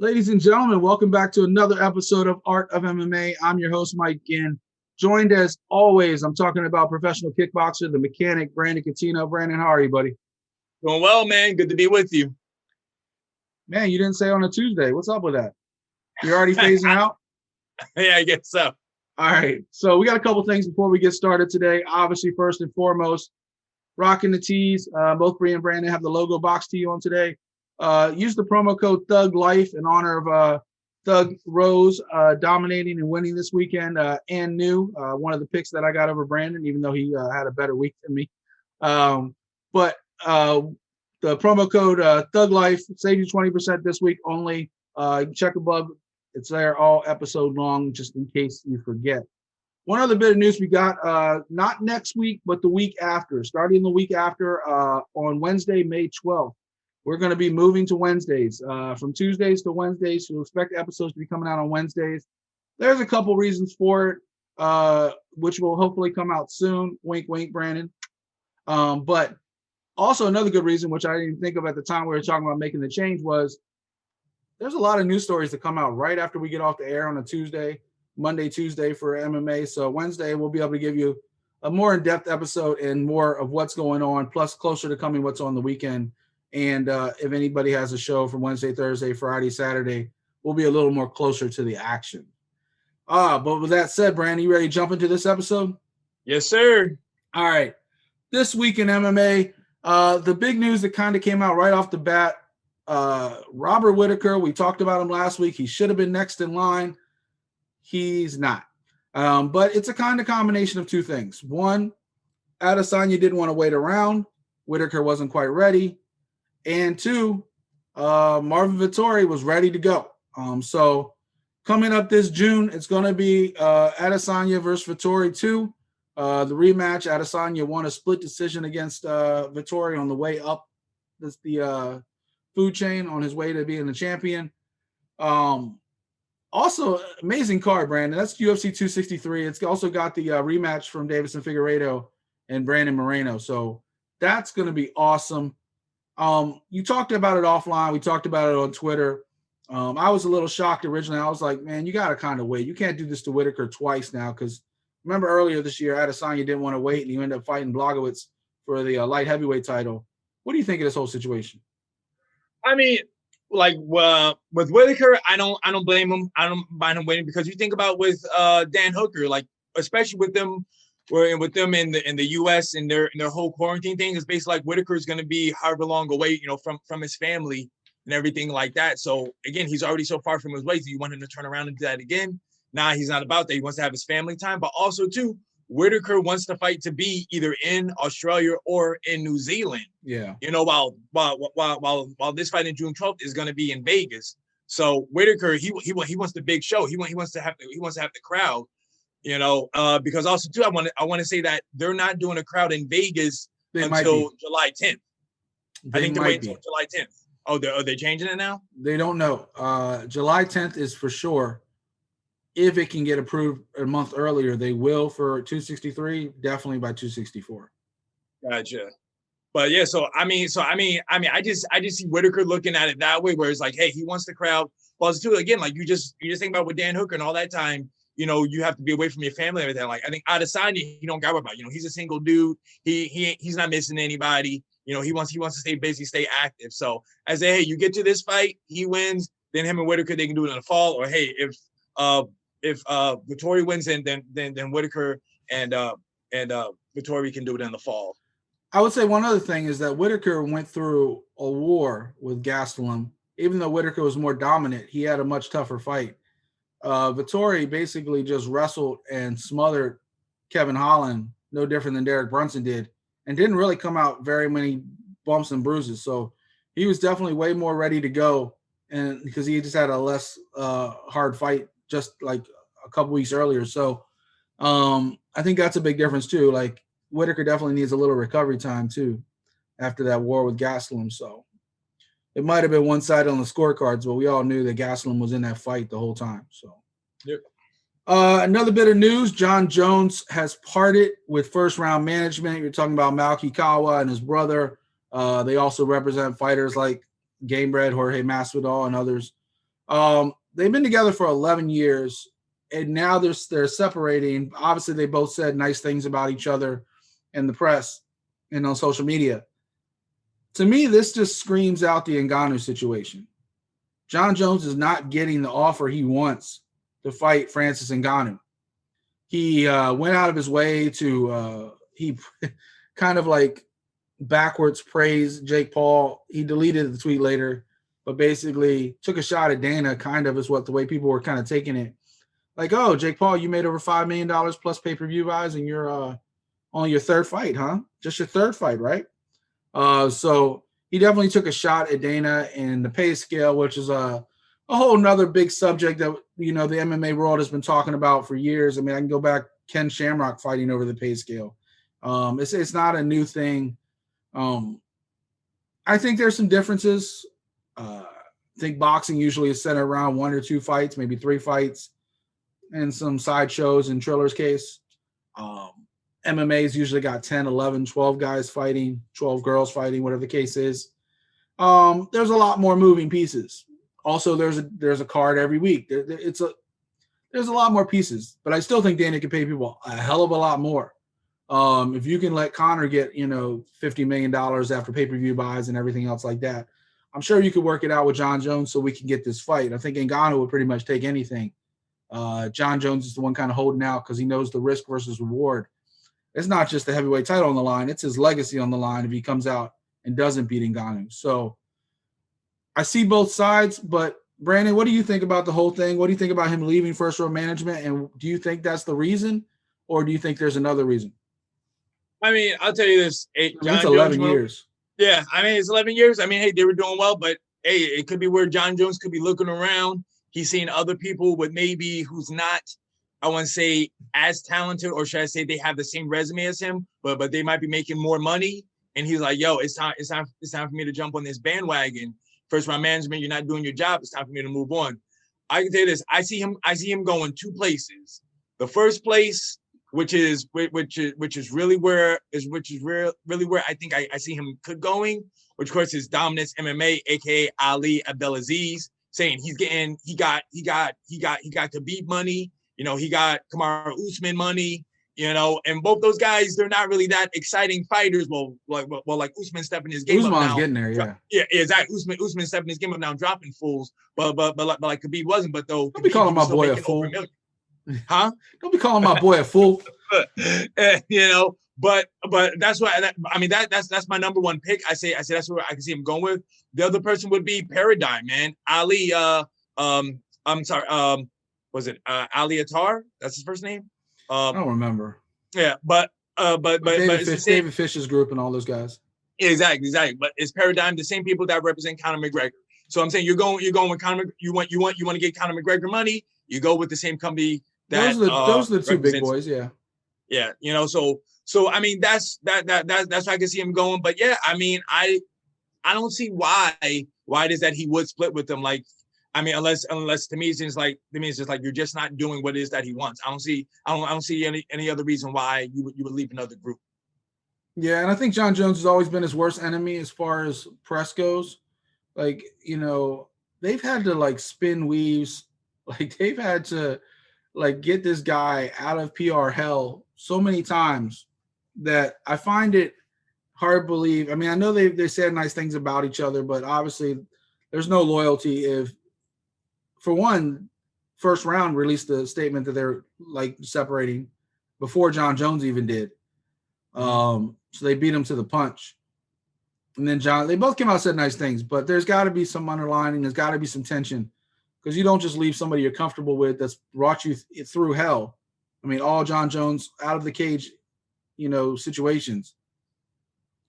Ladies and gentlemen, welcome back to another episode of Art of MMA. I'm your host, Mike Ginn. Joined as always, I'm talking about professional kickboxer, the mechanic, Brandon Catino. Brandon, how are you, buddy? Doing well, man. Good to be with you. Man, you didn't say on a Tuesday. What's up with that? You're already phasing out? Yeah, I guess so. All right. So we got a couple things before we get started today. Obviously, first and foremost, rocking the tees. Both Bree and Brandon have the logo box tee on today. Use the promo code Thug Life in honor of Thug Rose dominating and winning this weekend. And new, one of the picks that I got over Brandon, even though he had a better week than me. But the promo code Thug Life save you 20% this week only. You can check above. It's there all episode long, just in case you forget. One other bit of news we got, not next week, but the week after. Starting the week after, on Wednesday, May 12th. We're going to be moving to Wednesdays, from Tuesdays to Wednesdays. So expect episodes to be coming out on Wednesdays. There's a couple reasons for it, which will hopefully come out soon. Wink, wink, Brandon. But also another good reason, which I didn't think of at the time we were talking about making the change, was there's a lot of news stories that come out right after we get off the air on a Tuesday, Monday, Tuesday for MMA. So Wednesday, we'll be able to give you a more in-depth episode and more of what's going on, plus closer to coming what's on the weekend. And if anybody has a show from Wednesday, Thursday, Friday, Saturday, we'll be a little more closer to the action. But with that said, Brandon, you ready to jump into this episode? Yes, sir. All right. This week in MMA, the big news that kind of came out right off the bat, Robert Whittaker, we talked about him last week. He should have been next in line. He's not. But it's a kind of combination of two things. One, Adesanya didn't want to wait around. Whittaker wasn't quite ready. And two, Marvin Vettori was ready to go. So coming up this June, it's going to be Adesanya versus Vettori 2. The rematch, Adesanya won a split decision against Vettori on the way up the food chain on his way to being the champion. Also, amazing card, Brandon. That's UFC 263. It's also got the rematch from Davison Figueiredo and Brandon Moreno. So that's going to be awesome. You talked about it offline. We talked about it on Twitter. I was a little shocked originally. I was like, man, you got to kind of wait. You can't do this to Whittaker twice now, because remember earlier this year, Adesanya didn't want to wait, and you ended up fighting Blachowicz for the light heavyweight title. What do you think of this whole situation? I mean, like with Whittaker, I don't blame him. I don't mind him waiting, because you think about with Dan Hooker, like especially with them in the US and their whole quarantine thing, is basically like Whittaker is going to be however long away, from his family and everything like that. So again, he's already so far from his ways. You want him to turn around and do that again? Nah, he's not about that. He wants to have his family time, but also too, Whittaker wants to fight to be either in Australia or in New Zealand. Yeah. While this fight in June 12th is going to be in Vegas. So Whittaker, he wants the big show. He wants to have the crowd. Because also too, I want to say that they're not doing a crowd in Vegas until July 10th. I think they're waiting until July 10th. Oh, are they changing it now? They don't know. July 10th is for sure. If it can get approved a month earlier, they will for 263, definitely by 264. Gotcha. But yeah, I just see Whittaker looking at it that way, where it's like, hey, he wants the crowd. Plus, too, again, like you just think about with Dan Hooker and all that time, you have to be away from your family and everything. Like I think Adesanya, he don't got about. He's a single dude. He's not missing anybody. He wants to stay busy, stay active. So I say, hey, you get to this fight, he wins, then him and Whittaker, they can do it in the fall. Or hey, if Vettori wins, then Whittaker and Vettori can do it in the fall. I would say one other thing is that Whittaker went through a war with Gastelum. Even though Whittaker was more dominant, he had a much tougher fight. Vettori basically just wrestled and smothered Kevin Holland, no different than Derek Brunson did, and didn't really come out very many bumps and bruises. So he was definitely way more ready to go, and because he just had a less hard fight just like a couple weeks earlier. So I think that's a big difference too. Like Whittaker definitely needs a little recovery time too after that war with Gastelum. So it might have been one-sided on the scorecards, but we all knew that Gastelum was in that fight the whole time. So, yep. Another bit of news, John Jones has parted with first-round management. You're talking about Malky Kawa and his brother. They also represent fighters like Gamebred, Jorge Masvidal, and others. They've been together for 11 years, and now they're separating. Obviously, they both said nice things about each other in the press and on social media. To me, this just screams out the Ngannou situation. Jon Jones is not getting the offer he wants to fight Francis Ngannou. He went out of his way to he kind of like backwards praise Jake Paul. He deleted the tweet later, but basically took a shot at Dana, kind of is what the way people were kind of taking it. Like, oh, Jake Paul, you made over $5 million plus pay-per-view buys, and you're on your third fight, huh? Just your third fight, right? So he definitely took a shot at Dana and the pay scale, which is a whole nother big subject that, the MMA world has been talking about for years. I mean, I can go back Ken Shamrock fighting over the pay scale. It's not a new thing. I think there's some differences. I think boxing usually is centered around 1 or 2 fights, maybe 3 fights, and some sideshows in Triller's case. MMA's usually got 10, 11, 12 guys fighting, 12 girls fighting, whatever the case is. There's a lot more moving pieces. Also, there's a card every week. There's a lot more pieces, but I still think Dana can pay people a hell of a lot more. If you can let Conor get, $50 million after pay-per-view buys and everything else like that, I'm sure you could work it out with Jon Jones so we can get this fight. I think Ngannou would pretty much take anything. Jon Jones is the one kind of holding out because he knows the risk versus reward. It's not just the heavyweight title on the line. It's his legacy on the line if he comes out and doesn't beat Ngannou. So I see both sides, but Brandon, what do you think about the whole thing? What do you think about him leaving First Row Management? And do you think that's the reason, or do you think there's another reason? I mean, I'll tell you this. It's 11 years. Yeah, I mean, it's 11 years. I mean, hey, they were doing well, but hey, it could be where Jon Jones could be looking around. He's seeing other people with maybe who's not, I want to say, as talented, or should I say they have the same resume as him, but they might be making more money. And he's like, yo, it's time for me to jump on this bandwagon. First Round Management, you're not doing your job. It's time for me to move on. I can tell you this. I see him going 2 places. The first place, which is really where I think I see him going, which of course is Dominance MMA, aka Ali Abdelaziz, saying he got Khabib money, he got Kamaru Usman money, and both those guys, they're not really that exciting fighters. Well, like Usman stepping his game Usman's up now. Getting there, yeah. Yeah, exactly. Usman stepping his game up now, dropping fools, but like Khabib wasn't. But though, don't be calling my boy a fool, huh? Don't be calling my boy a fool. But that's why that's my number one pick. I say that's where I can see him going with. The other person would be Paradigm, man. Ali. I'm sorry. Was it Ali Attar? That's his first name. I don't remember. Yeah, but David Fish's group and all those guys. Exactly. But it's Paradigm, the same people that represent Conor McGregor. So I'm saying you're going with Conor. You want to get Conor McGregor money. You go with the same company. Those are the 2 big boys. Yeah. Yeah. So I mean that's why I can see him going. But yeah, I mean I don't see why it is that he would split with them. Like, I mean, unless to me it's just like you're just not doing what it is that he wants. I don't see any other reason why you would leave another group. Yeah, and I think Jon Jones has always been his worst enemy as far as press goes. Like, they've had to like spin weaves, like they've had to like get this guy out of PR hell so many times that I find it hard to believe. I mean, I know they said nice things about each other, but obviously there's no loyalty if, for one, First Round released the statement that they're like separating before Jon Jones even did. So they beat him to the punch. And then they both came out and said nice things, but there's got to be some underlining. There's got to be some tension because you don't just leave somebody you're comfortable with that's brought you through hell. I mean, all Jon Jones out of the cage, situations.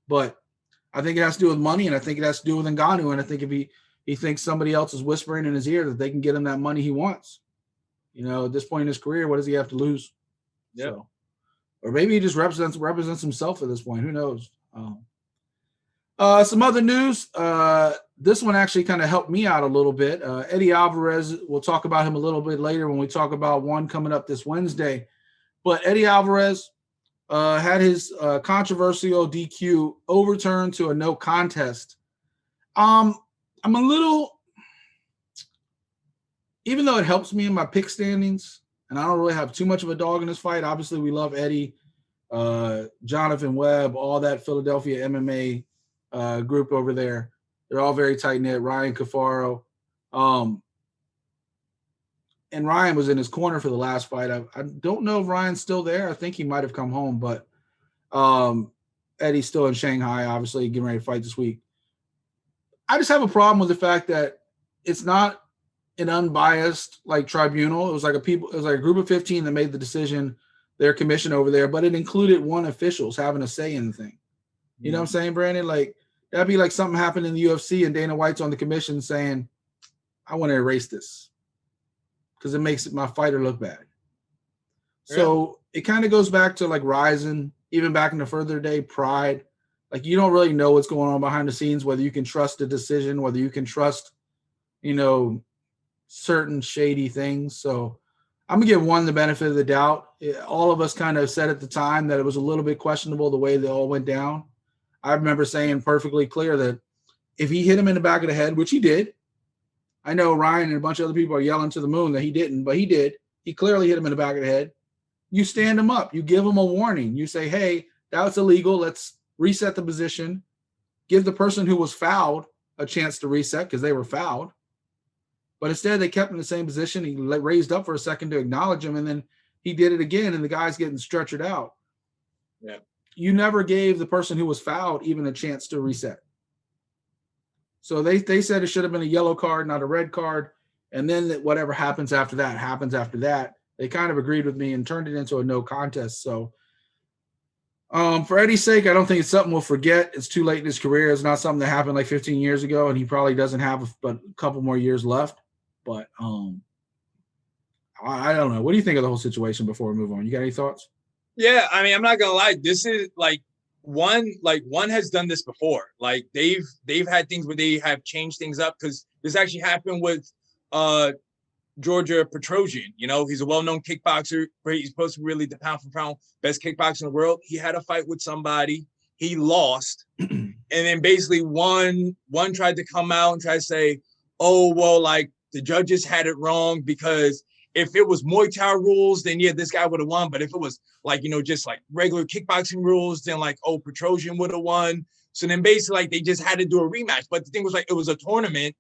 But I think it has to do with money, and I think it has to do with Ngannou. And I think if he thinks somebody else is whispering in his ear that they can get him that money he wants, at this point in his career, what does he have to lose? Yeah. So, or maybe he just represents himself at this point. Who knows? Some other news. This one actually kind of helped me out a little bit. Eddie Alvarez, we'll talk about him a little bit later when we talk about one coming up this Wednesday. But Eddie Alvarez had his controversial DQ overturned to a no contest. I'm a little even though it helps me in my pick standings, and I don't really have too much of a dog in this fight. Obviously, we love Eddie, Jonathan Webb, all that Philadelphia MMA group over there. They're all very tight knit. Ryan Cafaro. And Ryan was in his corner for the last fight. I don't know if Ryan's still there. I think he might have come home, but Eddie's still in Shanghai, obviously, getting ready to fight this week. I just have a problem with the fact that it's not an unbiased like tribunal. It was like a group of 15 that made the decision, their commission over there, but it included one officials having a say in the thing. You know what I'm saying, Brandon? Like that'd be like something happened in the UFC and Dana White's on the commission saying, I want to erase this because it makes my fighter look bad. Yeah. So it kind of goes back to like Ryzen, even back in the further day, Pride. Like you don't really know what's going on behind the scenes, whether you can trust a decision, whether you can trust, certain shady things. So I'm going to give one the benefit of the doubt. All of us kind of said at the time that it was a little bit questionable the way they all went down. I remember saying perfectly clear that if he hit him in the back of the head, which he did, I know Ryan and a bunch of other people are yelling to the moon that he didn't, but he did. He clearly hit him in the back of the head. You stand him up. You give him a warning. You say, hey, that was illegal. Let's reset the position. Give the person who was fouled a chance to reset because they were fouled. But instead, they kept him in the same position. He raised up for a second to acknowledge him, and then he did it again, and the guy's getting stretchered out. Yeah. You never gave the person who was fouled even a chance to reset. So they said it should have been a yellow card, not a red card. And then whatever happens after that happens after that. They kind of agreed with me and turned it into a no contest. So for Eddie's sake, I don't think it's something we'll forget. It's too late in his career. It's not something that happened like 15 years ago, and he probably doesn't have but a couple more years left. But I don't know. What do you think of the whole situation before we move on? You got any thoughts? Yeah, I mean, I'm not gonna lie. This is like one has done this before. Like they've had things where they have changed things up because this actually happened with Georgia Petrosian. He's a well-known kickboxer. He's supposed to be really the pound for pound best kickboxer in the world. He had a fight with somebody. He lost. And then basically one tried to come out and try to say, oh, well, like the judges had it wrong because if it was Muay Thai rules, then yeah, this guy would have won. But if it was like, just like regular kickboxing rules, then like, oh, Petrosian would have won. So then basically like they just had to do a rematch. But the thing was like, it was a tournament.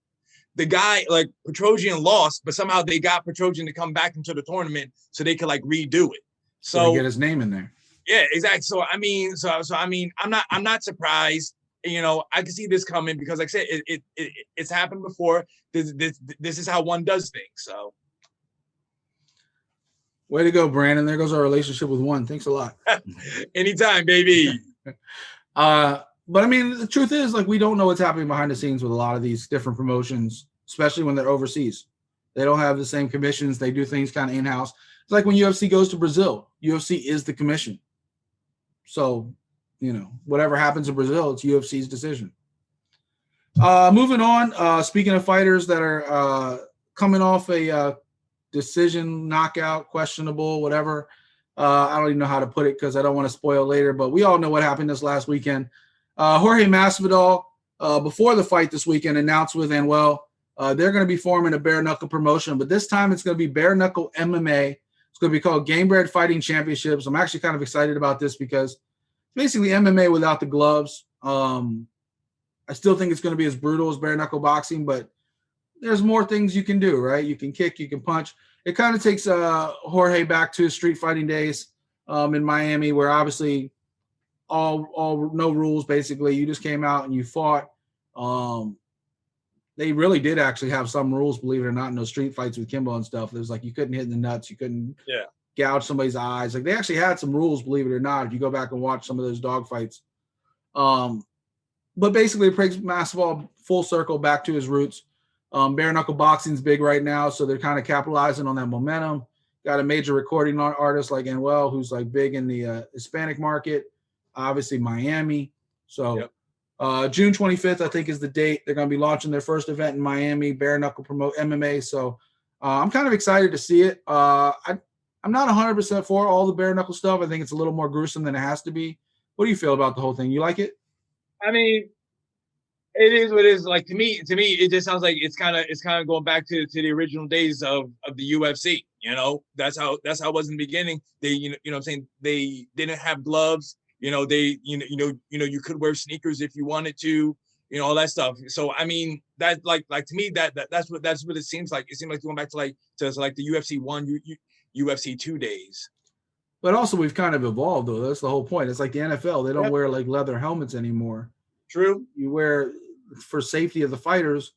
The guy like Petrosian lost, but somehow they got Petrosian to come back into the tournament so they could like redo it. So get his name in there. Yeah, exactly. So I mean, I'm not surprised. I can see this coming because, like I said, it's happened before. This is how one does things. So, way to go, Brandon. There goes our relationship with one. Thanks a lot. Anytime, baby. But I mean, the truth is, like, we don't know what's happening behind the scenes with a lot of these different promotions, especially when they're overseas. They don't have the same commissions. They do things kind of in-house. It's like when UFC goes to Brazil. UFC is the commission. So, whatever happens in Brazil, it's UFC's decision. Moving on, speaking of fighters that are coming off a decision, knockout, questionable, whatever. I don't even know how to put it because I don't want to spoil later, but we all know what happened this last weekend. Jorge Masvidal, before the fight this weekend, announced with Anwell, they're going to be forming a bare knuckle promotion, but this time it's going to be bare knuckle MMA. It's going to be called Gamebred Fighting Championships. I'm actually kind of excited about this because it's basically MMA without the gloves. I still think it's going to be as brutal as bare knuckle boxing, but there's more things you can do, right? You can kick, you can punch. It kind of takes Jorge back to his street fighting days in Miami, where obviously all no rules, basically. You just came out and you fought. They really did actually have some rules, believe it or not, in those street fights with Kimbo and stuff. It was like you couldn't hit in the nuts, you couldn't gouge somebody's eyes. Like they actually had some rules, believe it or not, if you go back and watch some of those dog fights. But basically it brings Masvidal full circle back to his roots. Bare knuckle boxing's big right now, so they're kind of capitalizing on that momentum. Got a major recording artist like Anwell, who's like big in the Hispanic market, obviously Miami. So June 25th, I think, is the date. They're going to be launching their first event in Miami, bare knuckle promote MMA. So I'm kind of excited to see it. I'm not 100% for all the bare knuckle stuff. I think it's a little more gruesome than it has to be. What do you feel about the whole thing? You like it? I mean, It is what it is. Like to me, it just sounds like it's kind of going back to the original days of the UFC. You know, that's how it was in the beginning. They, what I'm saying, they didn't have gloves. They, you could wear sneakers if you wanted to. All that stuff. So I mean, that like to me that's what it seems like. It seems like going back to the UFC 1, UFC 2 days. But also, we've kind of evolved, though. That's the whole point. It's like the NFL. They don't wear like leather helmets anymore. True. You wear for safety of the fighters,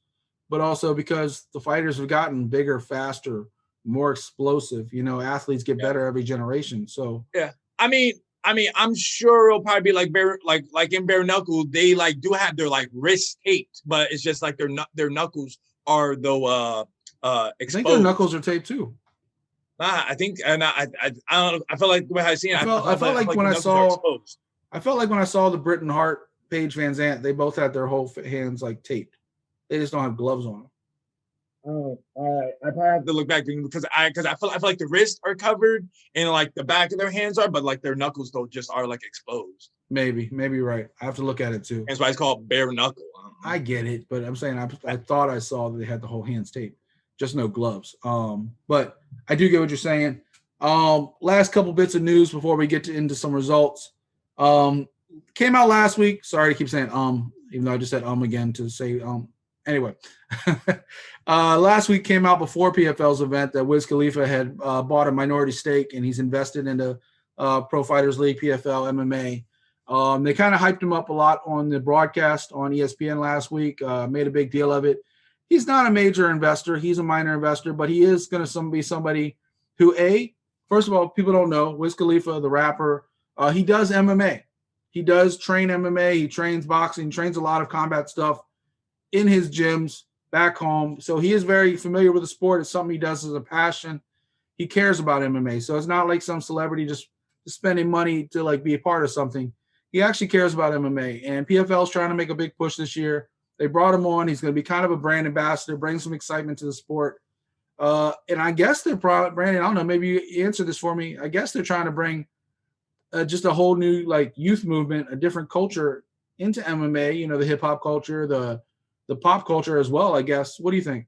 but also because the fighters have gotten bigger, faster, more explosive. Athletes get better every generation. So yeah, I mean, I'm sure it'll probably be like in bare knuckle. They like do have their like wrists taped, but it's just like their knuckles are though exposed. I think their knuckles are taped too. I think, and I don't know. I felt like the way I seen it. I felt like when I saw the Britain Hart, Paige Van Zandt, they both had their whole hands like taped. They just don't have gloves on them. Oh, I probably have to look back because I feel like the wrists are covered and like the back of their hands are, but like their knuckles though just are like exposed. Maybe you're right. I have to look at it too. That's why it's called bare knuckle. I get it, but I'm saying I thought I saw that they had the whole hands taped, just no gloves. But I do get what you're saying. Last couple bits of news before we get into some results. Came out last week. Sorry to keep saying even though I just said again to say anyway. Last week came out before PFL's event that Wiz Khalifa had bought a minority stake and he's invested into Pro Fighters League, PFL, MMA. They kind of hyped him up a lot on the broadcast on ESPN last week, made a big deal of it. He's not a major investor. He's a minor investor, but he is going to be somebody who, first of all, people don't know, Wiz Khalifa, the rapper, he does MMA. He does train MMA. He trains boxing, trains a lot of combat stuff in his gyms back home. So he is very familiar with the sport. It's something he does as a passion. He cares about MMA. So it's not like some celebrity just spending money to like be a part of something. He actually cares about MMA. And PFL is trying to make a big push this year. They brought him on. He's going to be kind of a brand ambassador, bring some excitement to the sport. And I guess they're Brandon, I don't know, maybe you answer this for me. I guess they're trying to bring just a whole new like youth movement, a different culture into MMA, the hip hop culture, the pop culture as well, I guess. What do you think?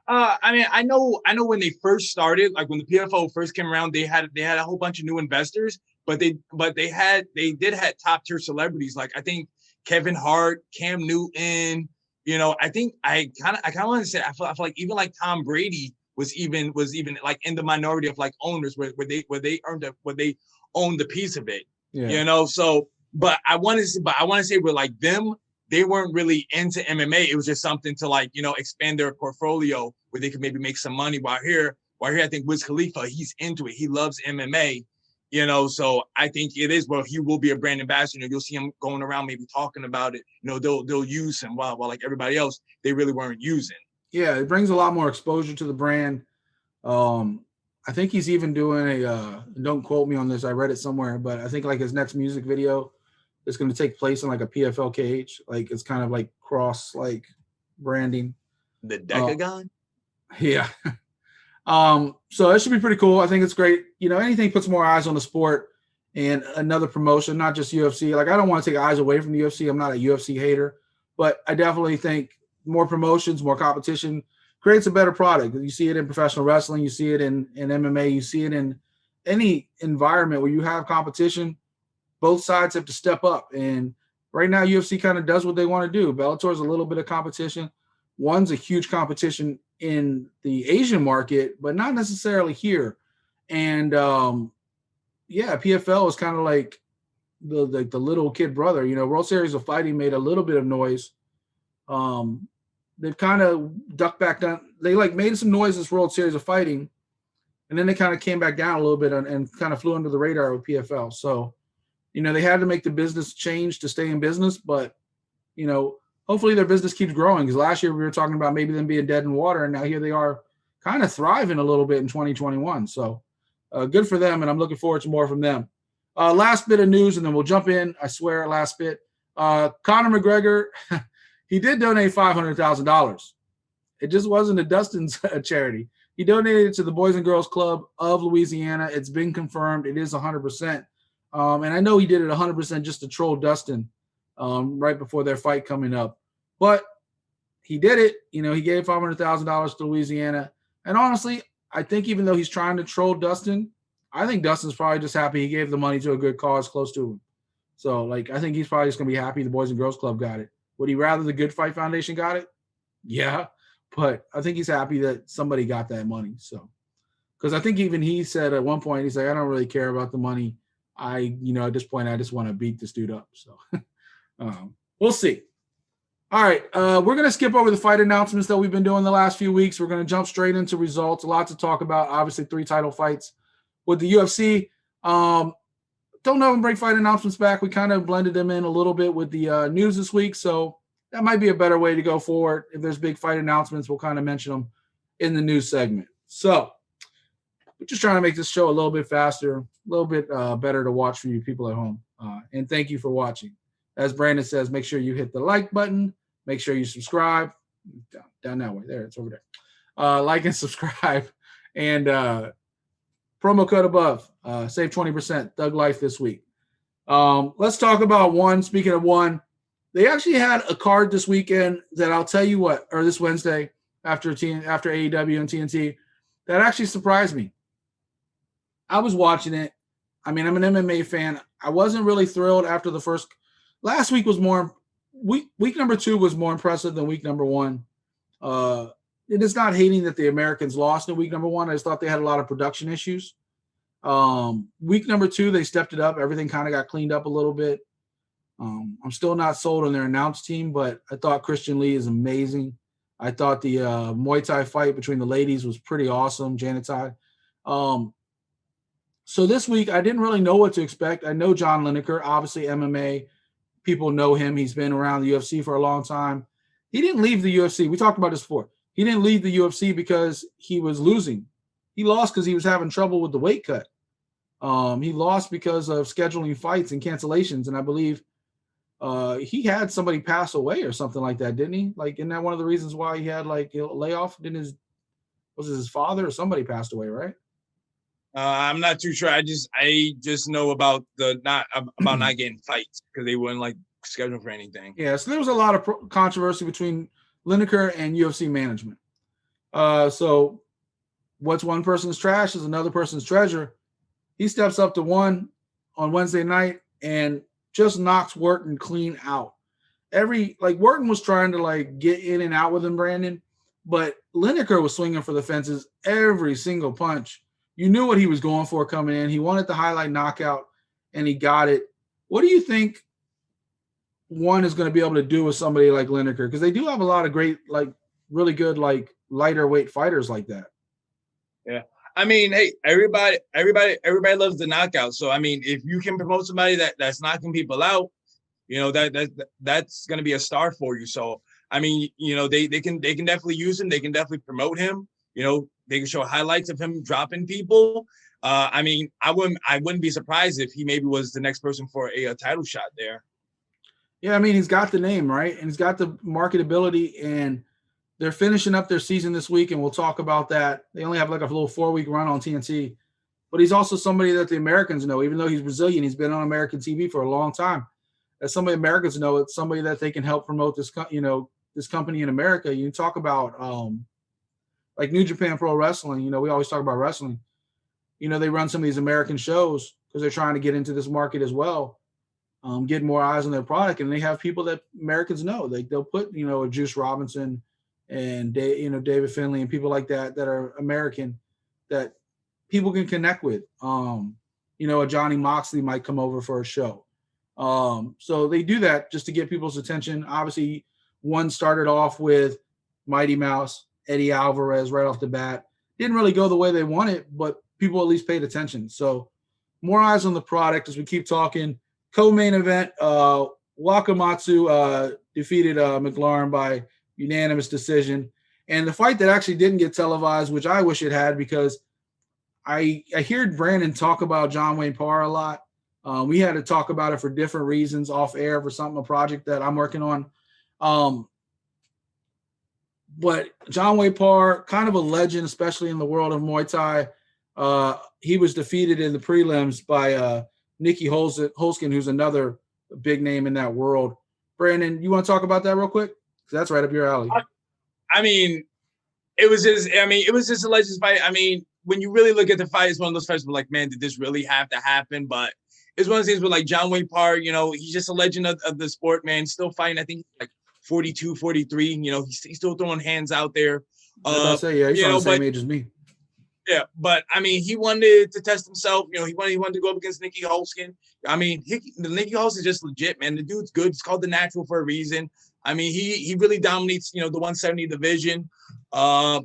I mean, I know when they first started, like when the PFL first came around, they had a whole bunch of new investors, but they did have top tier celebrities. Like I think Kevin Hart, Cam Newton, I think I kind of want to say, I feel like even like Tom Brady was even like in the minority of like owners where they owned the piece of it, so, but I want to say with like them, they weren't really into MMA. It was just something to like, expand their portfolio where they could maybe make some money. While here, I think Wiz Khalifa, he's into it. He loves MMA, so I think it is where he will be a brand ambassador. You'll see him going around maybe talking about it. They'll use him while like everybody else, they really weren't using. Yeah, it brings a lot more exposure to the brand. I think he's even doing don't quote me on this, I read it somewhere, but I think like his next music video is going to take place in like a PFL cage. Like it's kind of like cross like branding. The Decagon? Yeah. So it should be pretty cool. I think it's great. Anything puts more eyes on the sport and another promotion, not just UFC. Like I don't want to take eyes away from the UFC. I'm not a UFC hater, but I definitely think more promotions, more competition creates a better product. You see it in professional wrestling. You see it in MMA. You see it in any environment where you have competition. Both sides have to step up. And right now, UFC kind of does what they want to do. Bellator is a little bit of competition. One's a huge competition in the Asian market, but not necessarily here. And, PFL is kind of like the little kid brother. World Series of Fighting made a little bit of noise. They've kind of ducked back down. They like made some noise this World Series of Fighting, and then they kind of came back down a little bit and kind of flew under the radar with PFL. So, they had to make the business change to stay in business, but, hopefully their business keeps growing because last year we were talking about maybe them being dead in water, and now here they are kind of thriving a little bit in 2021. So good for them, and I'm looking forward to more from them. Last bit of news, and then we'll jump in. I swear, last bit. Conor McGregor, he did donate $500,000. It just wasn't a Dustin's charity. He donated it to the Boys and Girls Club of Louisiana. It's been confirmed. It is 100%. And I know he did it 100% just to troll Dustin right before their fight coming up. But he did it. You know, he gave $500,000 to Louisiana. And honestly, I think even though he's trying to troll Dustin, I think Dustin's probably just happy he gave the money to a good cause close to him. So, like, I think he's probably just going to be happy the Boys and Girls Club got it. Would he rather the Good Fight Foundation got it? Yeah. But I think he's happy that somebody got that money. So, because I think even he said at one point, he's like, I don't really care about the money. At this point, I just want to beat this dude up. So, we'll see. All right, we're going to skip over the fight announcements that we've been doing the last few weeks. We're going to jump straight into results. A lot to talk about. Obviously, 3 title fights with the UFC. Don't know if bring fight announcements back. We kind of blended them in a little bit with the news this week, so that might be a better way to go forward. If there's big fight announcements, we'll kind of mention them in the news segment. So we're just trying to make this show a little bit faster, a little bit better to watch for you people at home. And thank you for watching. As Brandon says, make sure you hit the like button. Make sure you subscribe. Down that way. There, it's over there. Like and subscribe. And promo code above. Save 20%. Thug Life this week. Let's talk about one. Speaking of one, they actually had a card this weekend that I'll tell you what, or this Wednesday after AEW and TNT, that actually surprised me. I was watching it. I mean, I'm an MMA fan. I wasn't really thrilled after the first. Last week was more week number 2 was more impressive than week number 1. It is not hating that the Americans lost in week number 1. I just thought they had a lot of production issues. Week number 2, they stepped it up. Everything kind of got cleaned up a little bit. I'm still not sold on their announced team, but I thought Christian Lee is amazing. I thought the Muay Thai fight between the ladies was pretty awesome, Janitai. So this week, I didn't really know what to expect. I know John Lineker, obviously MMA. People know him. He's been around the UFC for a long time. He didn't leave the UFC. We talked about this before. He didn't leave the UFC because he was losing. He lost because he was having trouble with the weight cut. He lost because of scheduling fights and cancellations. And I believe he had somebody pass away or something like that, didn't he? Like, isn't that one of the reasons why he had like a layoff? Was it his father or somebody passed away, right? I'm not too sure. I just know about not getting fights because they wouldn't like schedule for anything. Yeah, so there was a lot of controversy between Lineker and UFC management. So what's one person's trash is another person's treasure. He steps up to one on Wednesday night and just knocks Worthen clean out. Worthen was trying to get in and out with him, Brandon, but Lineker was swinging for the fences every single punch. You knew what he was going for coming in. He wanted the highlight knockout, and he got it. What do you think one is going to be able to do with somebody like Lineker? Because they do have a lot of great, really good, lighter weight fighters like that. Yeah. I mean, hey, everybody loves the knockout. So, I mean, if you can promote somebody that's knocking people out, that's going to be a star for you. So, I mean, they can definitely use him. They can definitely promote him. They can show highlights of him dropping people. I mean, I wouldn't be surprised if he maybe was the next person for a title shot there. Yeah, I mean, he's got the name, right? And he's got the marketability, and they're finishing up their season this week, and we'll talk about that. They only have a little 4-week run on TNT. But he's also somebody that the Americans know. Even though he's Brazilian, he's been on American TV for a long time. As somebody Americans know, it's somebody that they can help promote this company in America. You talk about New Japan Pro Wrestling, we always talk about wrestling. They run some of these American shows because they're trying to get into this market as well, get more eyes on their product. And they have people that Americans know. They'll put, a Juice Robinson and, David Finlay and people like that are American that people can connect with. A Johnny Moxley might come over for a show. So they do that just to get people's attention. Obviously, one started off with Mighty Mouse, Eddie Alvarez right off the bat. Didn't really go the way they wanted, but people at least paid attention. So more eyes on the product as we keep talking. Co-main event, Wakamatsu defeated McLaurin by unanimous decision. And the fight that actually didn't get televised, which I wish it had, because I heard Brandon talk about John Wayne Parr a lot. We had to talk about it for different reasons off air for a project that I'm working on. But John Wayne Parr, kind of a legend, especially in the world of Muay Thai. He was defeated in the prelims by Nikki Holskin, who's another big name in that world. Brandon, you want to talk about that real quick? That's right up your alley. I mean, it was just a legends fight. I mean, when you really look at the fight, it's one of those fights where like, man, did this really have to happen? But it's one of those things where like John Wayne Parr, he's just a legend of the sport, man. Still fighting. I think like 42, 43. He's still throwing hands out there. I was about to say, yeah, he's on the same age as me. Yeah, but I mean, he wanted to test himself. He wanted to go up against Nicky Holskin. I mean, the Nicky Holskin is just legit, man. The dude's good. It's called the Natural for a reason. I mean, he really dominates, the 170 division. I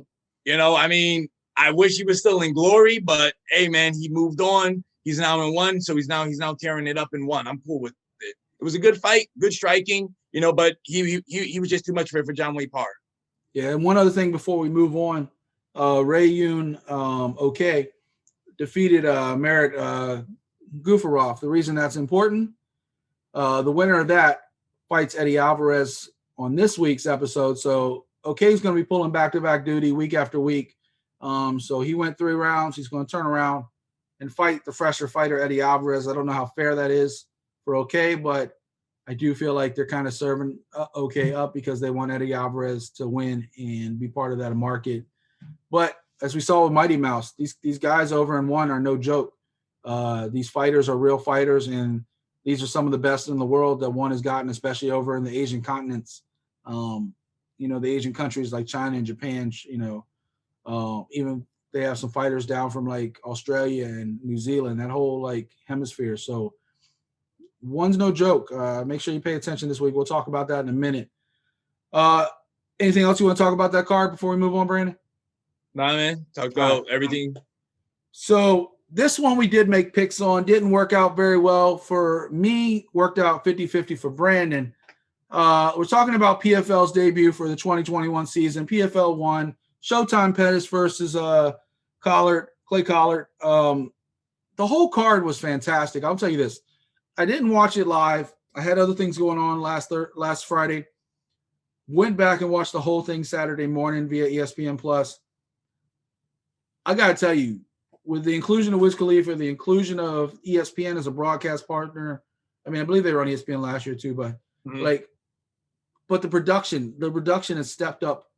mean, I wish he was still in glory, but hey, man, he moved on. He's now in one, so he's now tearing it up in one. I'm cool with it. It was a good fight, good striking, but he was just too much for John Wayne Parr. Yeah, and one other thing before we move on, Rayun OK defeated Merritt Gufarov. The reason that's important, the winner of that fights Eddie Alvarez on this week's episode. So OK is going to be pulling back-to-back duty week after week. So he went 3 rounds. He's going to turn around and fight the fresher fighter, Eddie Alvarez. I don't know how fair that is for OK, but I do feel like they're kind of serving OK up because they want Eddie Alvarez to win and be part of that market. But as we saw with Mighty Mouse, these guys over in one are no joke. These fighters are real fighters, and these are some of the best in the world that one has gotten, especially over in the Asian continents. The Asian countries like China and Japan, even they have some fighters down from like Australia and New Zealand, that whole like hemisphere. So one's no joke. Make sure you pay attention this week. We'll talk about that in a minute. Anything else you want to talk about that card before we move on, Brandon? Nah, man. Talk about everything. So this one we did make picks on. Didn't work out very well for me. Worked out 50-50 for Brandon. We're talking about PFL's debut for the 2021 season. PFL 1. Showtime Pettis versus Clay Collard. The whole card was fantastic. I'll tell you this. I didn't watch it live. I had other things going on last Friday. Went back and watched the whole thing Saturday morning via ESPN Plus. I got to tell you, with the inclusion of Wiz Khalifa, the inclusion of ESPN as a broadcast partner, I mean, I believe they were on ESPN last year too, but but the production has stepped up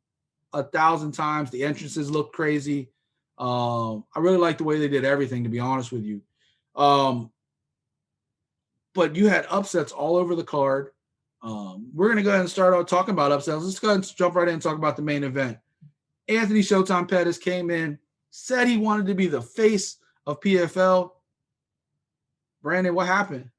1,000 times. The entrances look crazy. I really like the way they did everything, to be honest with you. But you had upsets all over the card. We're going to go ahead and start out talking about upsets. Let's go ahead and jump right in and talk about the main event. Anthony Showtime Pettis came in, said he wanted to be the face of PFL. Brandon, what happened?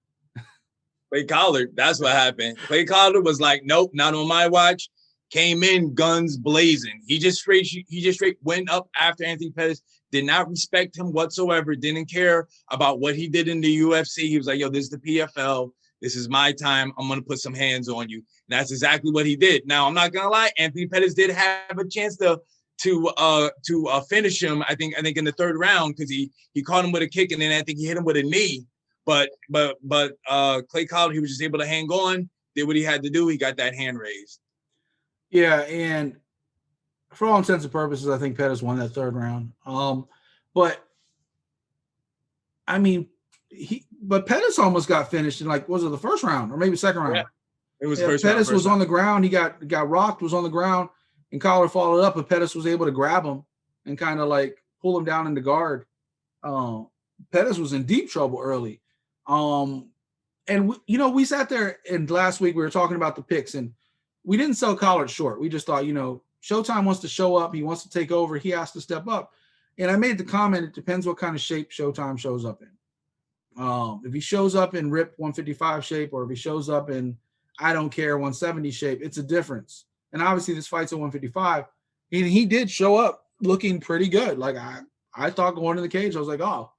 Clay Collard, that's what happened. Clay Collard was like, nope, not on my watch. Came in guns blazing. He just straight went up after Anthony Pettis. Did not respect him whatsoever. Didn't care about what he did in the UFC. He was like, yo, this is the PFL. This is my time. I'm going to put some hands on you. And that's exactly what he did. Now, I'm not going to lie. Anthony Pettis did have a chance to finish him, I think in the third round, because he caught him with a kick, and then I think he hit him with a knee. But Clay Collard, he was just able to hang on, did what he had to do. He got that hand raised. Yeah, and for all intents and purposes, I think Pettis won that third round. But I mean, Pettis almost got finished in was it the first round or maybe second round? Yeah, it was first Pettis round. Was on the ground. He got rocked, was on the ground, and Collard followed up, but Pettis was able to grab him and kind of pull him down into guard. Pettis was in deep trouble early. And we sat there, and last week we were talking about the picks, and we didn't sell Collard short. We just thought, Showtime wants to show up. He wants to take over. He has to step up. And I made the comment, it depends what kind of shape Showtime shows up in. If he shows up in RIP 155 shape, or if he shows up in I don't care 170 shape, it's a difference. And obviously this fight's at 155. And he did show up looking pretty good. I thought going to the cage, I was like, oh.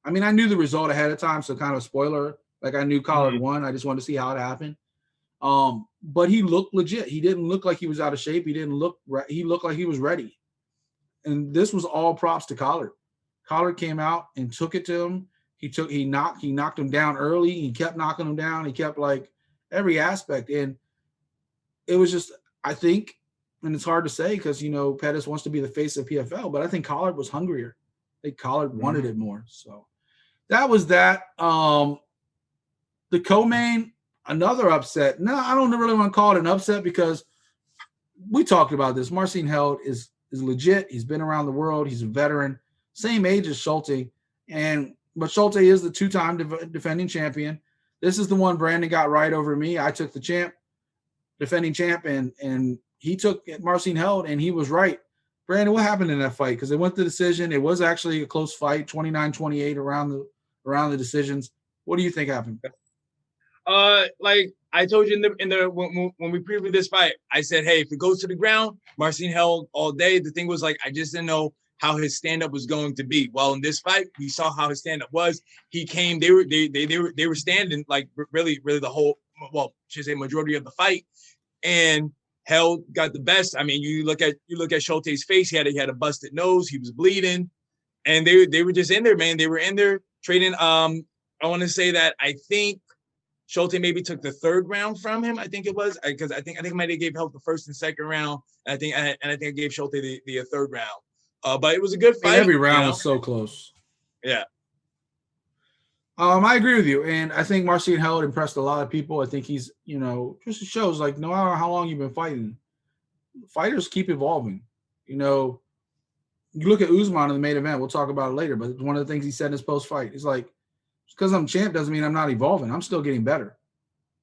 I mean, I knew the result ahead of time, so kind of a spoiler. I knew Collard won. I just wanted to see how it happened. But he looked legit. He didn't look like he was out of shape. He looked like he was ready. And this was all props to Collard. Collard came out and took it to him. He knocked him down early. He kept knocking him down. He kept every aspect. And it was just, I think, and it's hard to say because, Pettis wants to be the face of PFL, but I think Collard was hungrier. I think Collard wanted it more. So that was that. The co-main, another upset. No, I don't really want to call it an upset because we talked about this. Marcin Held is legit. He's been around the world. He's a veteran, same age as Schulte, but Schulte is the two-time defending champion. This is the one Brandon got right over me. I took the defending champ, and he took Marcin Held, and he was right. Brandon, what happened in that fight? Because it went to decision. It was actually a close fight, 29-28 around the decisions. What do you think happened? Like I told you when we previewed this fight, I said, hey, if it goes to the ground, Marcin Held all day. The thing was, like, I just didn't know how his stand-up was going to be. Well, in this fight, we saw how his stand-up was. He came, they were standing like really the whole, well, should say majority of the fight, and Held got the best. I mean, you look at Schulte's face. He had a busted nose. He was bleeding, and they were just in there, man. They were in there trading. I want to say that I think Schulte maybe took the third round from him. I think it was, because I think I might have gave Held the first and second round. I think I gave Schulte the third round. But it was a good fight. Every round was so close. Yeah. I agree with you, and I think Marcin Held impressed a lot of people. I think he's, just shows, like, no matter how long you've been fighting, fighters keep evolving. You look at Usman in the main event. We'll talk about it later, but one of the things he said in his post-fight is like, just because I'm champ doesn't mean I'm not evolving. I'm still getting better.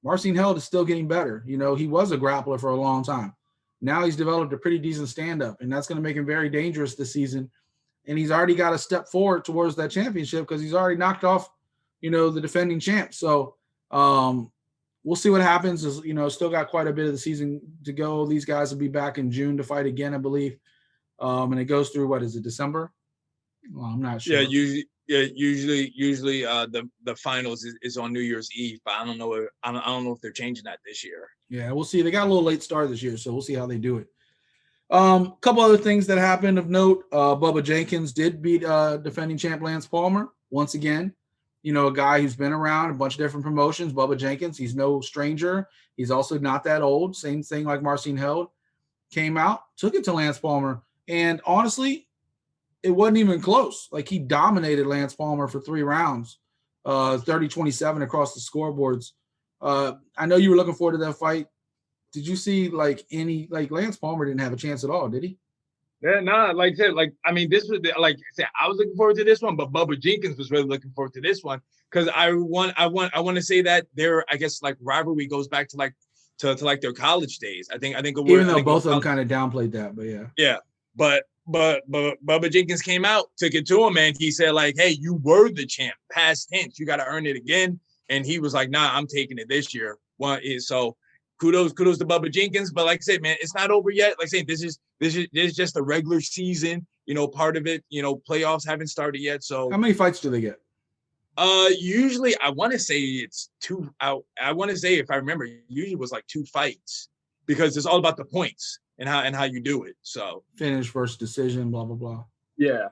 Marcin Held is still getting better. He was a grappler for a long time. Now he's developed a pretty decent stand-up, and that's going to make him very dangerous this season. And he's already got a step forward towards that championship because he's already knocked off, the defending champ. So we'll see what happens. Still got quite a bit of the season to go. These guys will be back in June to fight again, I believe. And it goes through, what is it, December? Well, I'm not sure. Yeah, usually the finals is on New Year's Eve, but I don't know if they're changing that this year. Yeah, we'll see. They got a little late start this year, so we'll see how they do it. A couple other things that happened of note. Bubba Jenkins did beat defending champ Lance Palmer once again. A guy who's been around a bunch of different promotions. Bubba Jenkins, he's no stranger. He's also not that old. Same thing like Marcin Held. Came out, took it to Lance Palmer, and honestly, it wasn't even close. Like, he dominated Lance Palmer for 3 rounds, 30-27 across the scoreboards. I know you were looking forward to that fight. Did you see Lance Palmer didn't have a chance at all, did he? Yeah, nah, like I said, this was I was looking forward to this one, but Bubba Jenkins was really looking forward to this one because I want to say that their, I guess, like, rivalry goes back to their college days. I think even though both of them kind of downplayed that, but yeah. Yeah. But Bubba Jenkins came out, took it to him, and he said, like, hey, you were the champ, past tense. You got to earn it again. And he was like, nah, I'm taking it this year. So kudos to Bubba Jenkins. But like I said, man, it's not over yet. Like I said, this is just a regular season, part of it. Playoffs haven't started yet. So how many fights do they get? Usually I want to say it's 2 out. I want to say, if I remember, usually it was like 2 fights because it's all about the points and how you do it. So finish versus decision, blah, blah, blah. Yeah.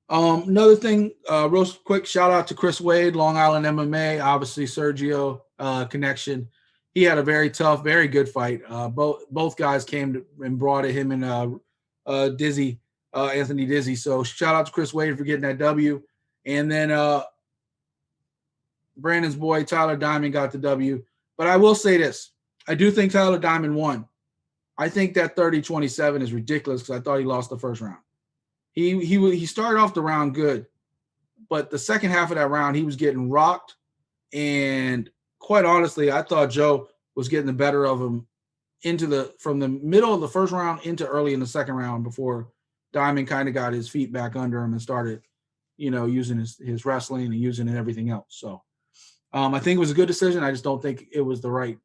Another thing, real quick shout out to Chris Wade, Long Island MMA, obviously Sergio connection. He had a very tough, very good fight. Both guys came and brought him and Dizzy, Anthony Dizzy. So shout out to Chris Wade for getting that W. And then Brandon's boy Tyler Diamond got the W. But I will say this: I do think Tyler Diamond won. I think that 30-27 is ridiculous because I thought he lost the first round. He started off the round good, but the second half of that round, he was getting rocked. And quite honestly, I thought Joe was getting the better of him from the middle of the first round into early in the second round before Diamond kind of got his feet back under him and started, using his wrestling and using everything else. So I think it was a good decision. I just don't think it was the right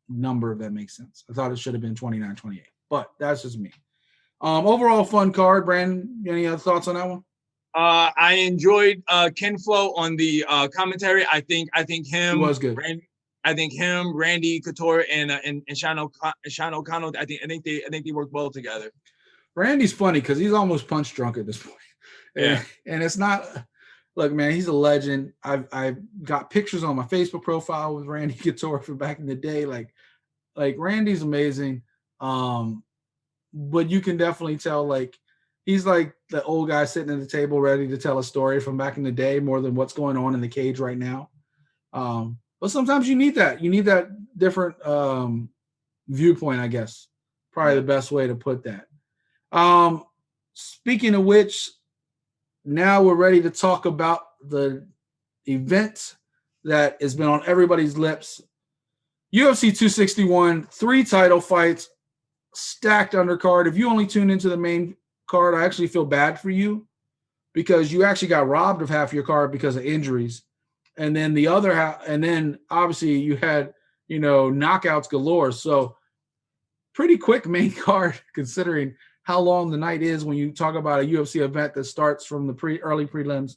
number, if that makes sense. I thought it should have been 29-28, but that's just me. Overall fun card. Brandon, any other thoughts on that one? I enjoyed Ken Flo on the commentary. I think him he was good. I think him, Randy Couture, and Sean O'Connell. I think they work well together. Randy's funny because he's almost punch drunk at this point. Yeah, and it's not. Look, man, he's a legend. I've got pictures on my Facebook profile with Randy Couture from back in the day. Like Randy's amazing. But you can definitely tell, like, he's like the old guy sitting at the table ready to tell a story from back in the day more than what's going on in the cage right now. But sometimes you need that. You need that different viewpoint, I guess, Probably the best way to put that. Speaking of which, now we're ready to talk about the event that has been on everybody's lips. UFC 261, 3 title fights, stacked undercard. If you only tune into the main card, I actually feel bad for you because you actually got robbed of half your card because of injuries. And then the other half, and then obviously you had, knockouts galore. So pretty quick main card considering how long the night is when you talk about a UFC event that starts from the early prelims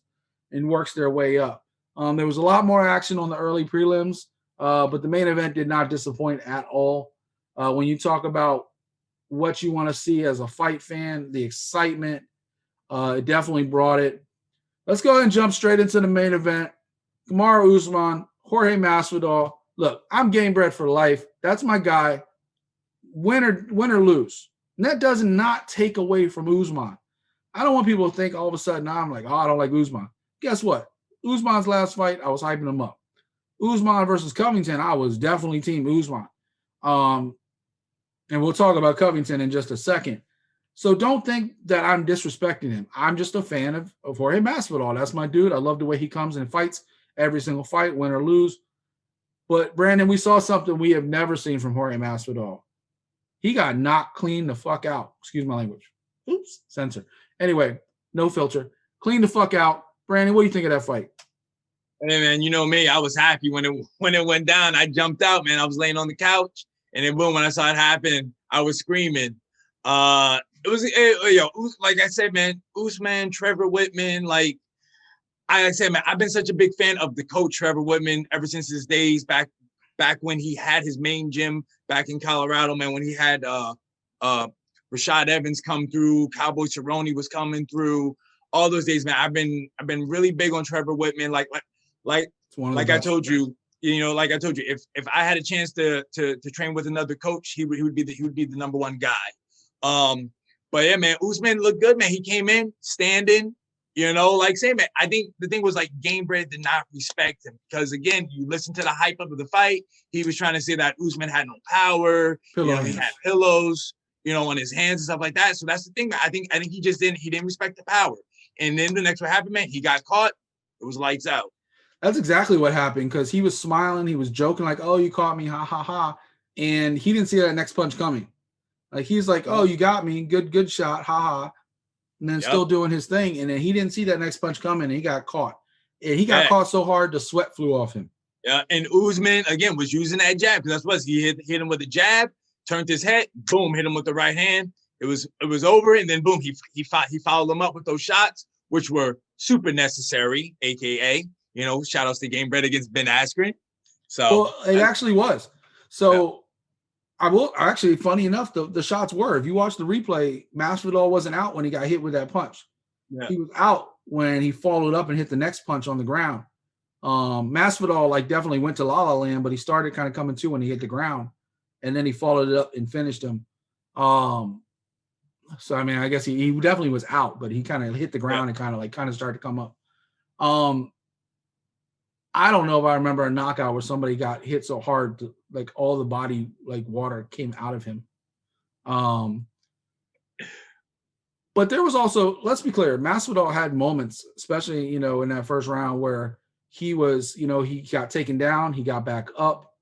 and works their way up. There was a lot more action on the early prelims, but the main event did not disappoint at all. When you talk about what you want to see as a fight fan, the excitement, it definitely brought it. Let's go ahead and jump straight into the main event. Kamaru Usman, Jorge Masvidal. Look, I'm Gamebred for life. That's my guy. Win or lose. And that does not take away from Usman. I don't want people to think all of a sudden I'm like, I don't like Usman. Guess what? Usman's last fight, I was hyping him up. Usman versus Covington, I was definitely team Usman. And we'll talk about Covington in just a second. So don't think that I'm disrespecting him. I'm just a fan of Jorge Masvidal. That's my dude. I love the way he comes and fights every single fight, win or lose. But, Brandon, we saw something we have never seen from Jorge Masvidal. He got knocked clean the fuck out. Excuse my language. Oops, censor. Anyway, no filter. Clean the fuck out. Brandon, what do you think of that fight? Hey, man, you know me. I was happy when it went down. I jumped out, man. I was laying on the couch. And then, boom, when I saw it happen, I was screaming. It was, like I said, man, Usman, Trevor Whitman, like I said, man, I've been such a big fan of the coach, Trevor Whitman, ever since his days back when he had his main gym back in Colorado, man, when he had Rashad Evans come through, Cowboy Cerrone was coming through, all those days, man. I've been really big on Trevor Whitman. Like I told you, if I had a chance to train with another coach, he would be the number one guy. But yeah, man, Usman looked good, man. He came in standing, saying, man, I think the thing was like Gamebred did not respect him because again, you listen to the hype of the fight. He was trying to say that Usman had no power. He had pillows, on his hands and stuff like that. So that's the thing. I think he didn't respect the power. And then the next what happened, man, he got caught. It was lights out. That's exactly what happened because he was smiling. He was joking like, oh, you caught me. Ha, ha, ha. And he didn't see that next punch coming. Like he's like, oh, you got me. Good shot. Ha, ha. And then still doing his thing. And then he didn't see that next punch coming. And he got caught. And he got caught so hard the sweat flew off him. Yeah. And Usman, again, was using that jab because that's what he hit him with a jab, turned his head, boom, hit him with the right hand. It was over. And then, boom, he followed him up with those shots, which were super necessary, a.k.a., shout outs to Gamebred against Ben Askren. So it actually was. So actually, funny enough, the shots were. If you watch the replay, Masvidal wasn't out when he got hit with that punch. Yeah. He was out when he followed up and hit the next punch on the ground. Masvidal definitely went to La La Land, but he started kind of coming to when he hit the ground, and then he followed it up and finished him. So I mean, I guess he definitely was out, but he kind of hit the ground and kind of started to come up. I don't know if I remember a knockout where somebody got hit so hard to, all the body water came out of him. But there was also, let's be clear, Masvidal had moments, especially in that first round where he was, he got taken down, he got back up,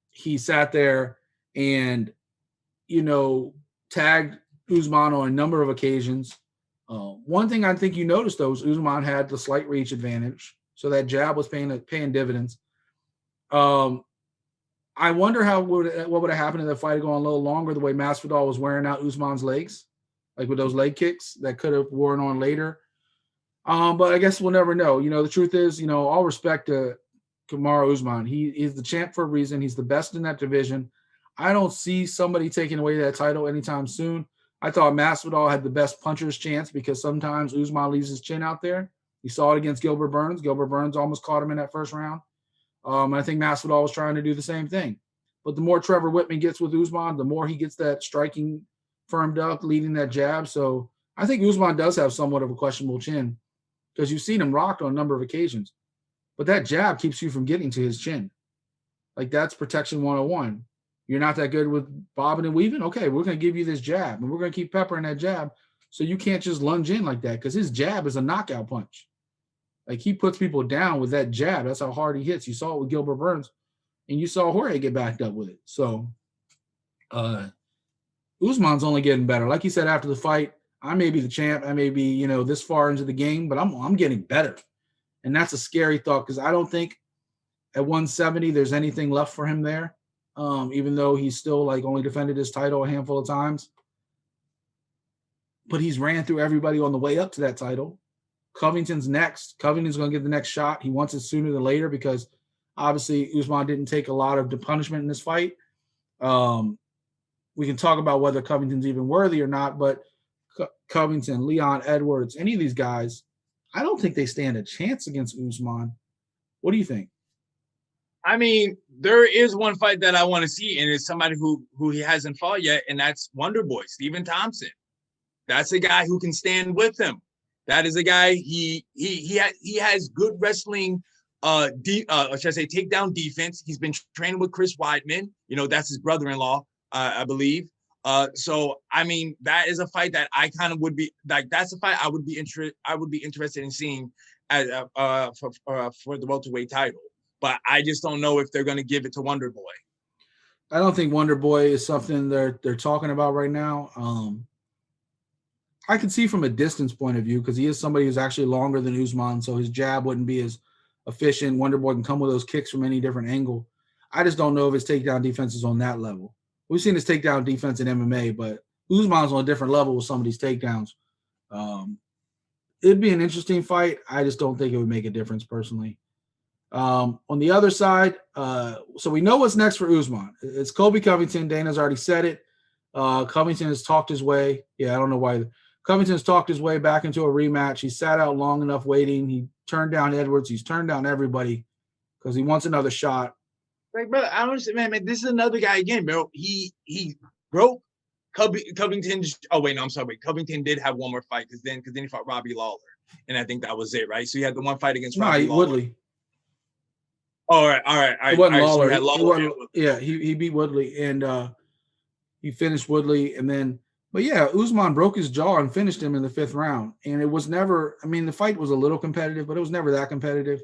he sat there and tagged Usman on a number of occasions. One thing I think you noticed though is Usman had the slight reach advantage. So that jab was paying dividends. I wonder what would have happened if the fight had gone a little longer, the way Masvidal was wearing out Usman's legs, with those leg kicks that could have worn on later. But I guess we'll never know. The truth is, all respect to Kamaru Usman. He is the champ for a reason. He's the best in that division. I don't see somebody taking away that title anytime soon. I thought Masvidal had the best puncher's chance because sometimes Usman leaves his chin out there. You saw it against Gilbert Burns. Gilbert Burns almost caught him in that first round. I think Masvidal was trying to do the same thing. But the more Trevor Whitman gets with Usman, the more he gets that striking firmed up, leading that jab. So I think Usman does have somewhat of a questionable chin because you've seen him rocked on a number of occasions. But that jab keeps you from getting to his chin. That's protection 101. You're not that good with bobbing and weaving? Okay, we're going to give you this jab, and we're going to keep peppering that jab so you can't just lunge in like that because his jab is a knockout punch. Like, he puts people down with that jab. That's how hard he hits. You saw it with Gilbert Burns, and you saw Jorge get backed up with it. So Usman's only getting better. Like you said after the fight, I may be the champ. I may be, this far into the game, but I'm getting better. And that's a scary thought because I don't think at 170 there's anything left for him there, even though he's still like only defended his title a handful of times. But he's ran through everybody on the way up to that title. Covington's next. Covington's going to get the next shot. He wants it sooner than later because obviously Usman didn't take a lot of the punishment in this fight. We can talk about whether Covington's even worthy or not, but Covington, Leon Edwards, any of these guys, I don't think they stand a chance against Usman. What do you think? I mean, there is one fight that I want to see, and it's somebody who he hasn't fought yet, and that's Wonder Boy, Stephen Thompson. That's a guy who can stand with him. That is a guy, he has good wrestling, should I say takedown defense. He's been training with Chris Weidman. That's his brother-in-law, I believe. So I mean, that is a fight that I kind of would be like. That's a fight I would be interested in seeing for the welterweight title. But I just don't know if they're going to give it to Wonder Boy. I don't think Wonder Boy is something they're talking about right now. I can see from a distance point of view because he is somebody who's actually longer than Usman, so his jab wouldn't be as efficient. Wonder Boy can come with those kicks from any different angle. I just don't know if his takedown defense is on that level. We've seen his takedown defense in MMA, but Usman's on a different level with some of these takedowns. It'd be an interesting fight. I just don't think it would make a difference personally. On the other side, so we know what's next for Usman. It's Colby Covington. Dana's already said it. Covington has talked his way. Yeah, I don't know why. Covington's talked his way back into a rematch. He sat out long enough waiting. He turned down Edwards. He's turned down everybody because he wants another shot. Like, bro, I don't understand, man. This is another guy again, bro. He broke Covington. Oh wait, no, I'm sorry. Wait, Covington did have one more fight because then he fought Robbie Lawler, and I think that was it, right? So he had the one fight against Robbie Lawler. Woodley. All right. It wasn't Lawler. So Lawler. He beat Woodley, and he finished Woodley, and then. But yeah, Usman broke his jaw and finished him in the 5th round. And it was never, I mean, the fight was a little competitive, but it was never that competitive.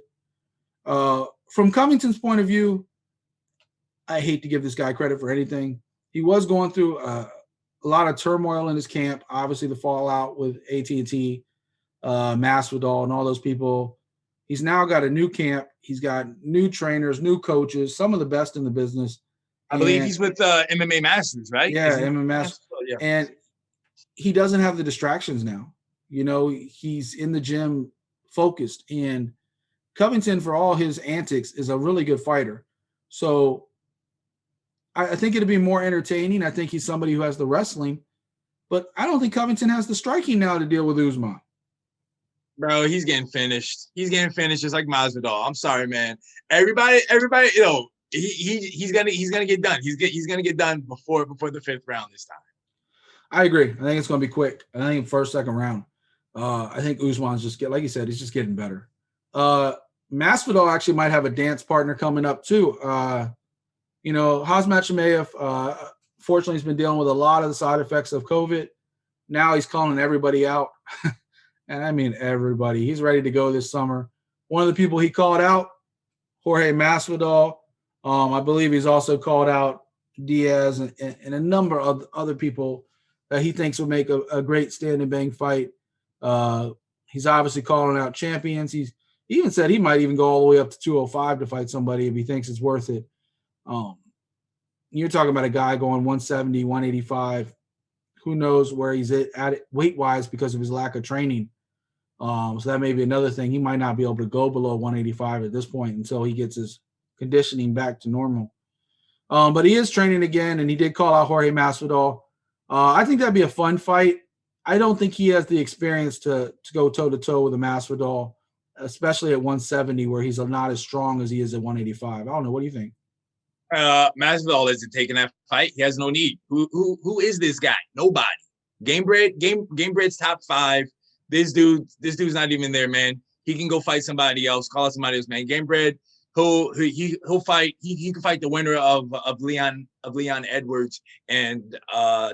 From Covington's point of view, I hate to give this guy credit for anything. He was going through a lot of turmoil in his camp. Obviously, the fallout with AT&T, Masvidal, and all those people. He's now got a new camp. He's got new trainers, new coaches, some of the best in the business. I believe he's with MMA Masters, right? Yeah, MMA Masters. Yeah. And he doesn't have the distractions now. He's in the gym focused. And Covington, for all his antics, is a really good fighter. So I think it'll be more entertaining. I think he's somebody who has the wrestling. But I don't think Covington has the striking now to deal with Usman. Bro, he's getting finished. He's getting finished just like Masvidal. I'm sorry, man. Everybody, he's gonna get done. He's gonna get done before the 5th round this time. I agree. I think it's gonna be quick. I think first, second round. I think Usman's just like you said, he's just getting better. Masvidal actually might have a dance partner coming up too. Khamzat Chimaev, fortunately, he's been dealing with a lot of the side effects of COVID. Now he's calling everybody out. And I mean everybody. He's ready to go this summer. One of the people he called out, Jorge Masvidal. I believe he's also called out Diaz and a number of other people that he thinks will make a great stand and bang fight. He's obviously calling out champions. He even said he might even go all the way up to 205 to fight somebody if he thinks it's worth it. You're talking about a guy going 170, 185. Who knows where he's at it weight-wise because of his lack of training. So that may be another thing. He might not be able to go below 185 at this point until he gets his conditioning back to normal. But he is training again, and he did call out Jorge Masvidal. I think that'd be a fun fight. I don't think he has the experience to go toe-to-toe with a Masvidal, especially at 170 where he's not as strong as he is at 185. I don't know. What do you think? Masvidal isn't taking that fight. He has no need. Who is this guy? Nobody. Gamebred's top 5. This dude's not even there, man. He can go fight somebody else, call out somebody else, man. Gamebred, he'll fight. He can fight the winner of Leon Edwards and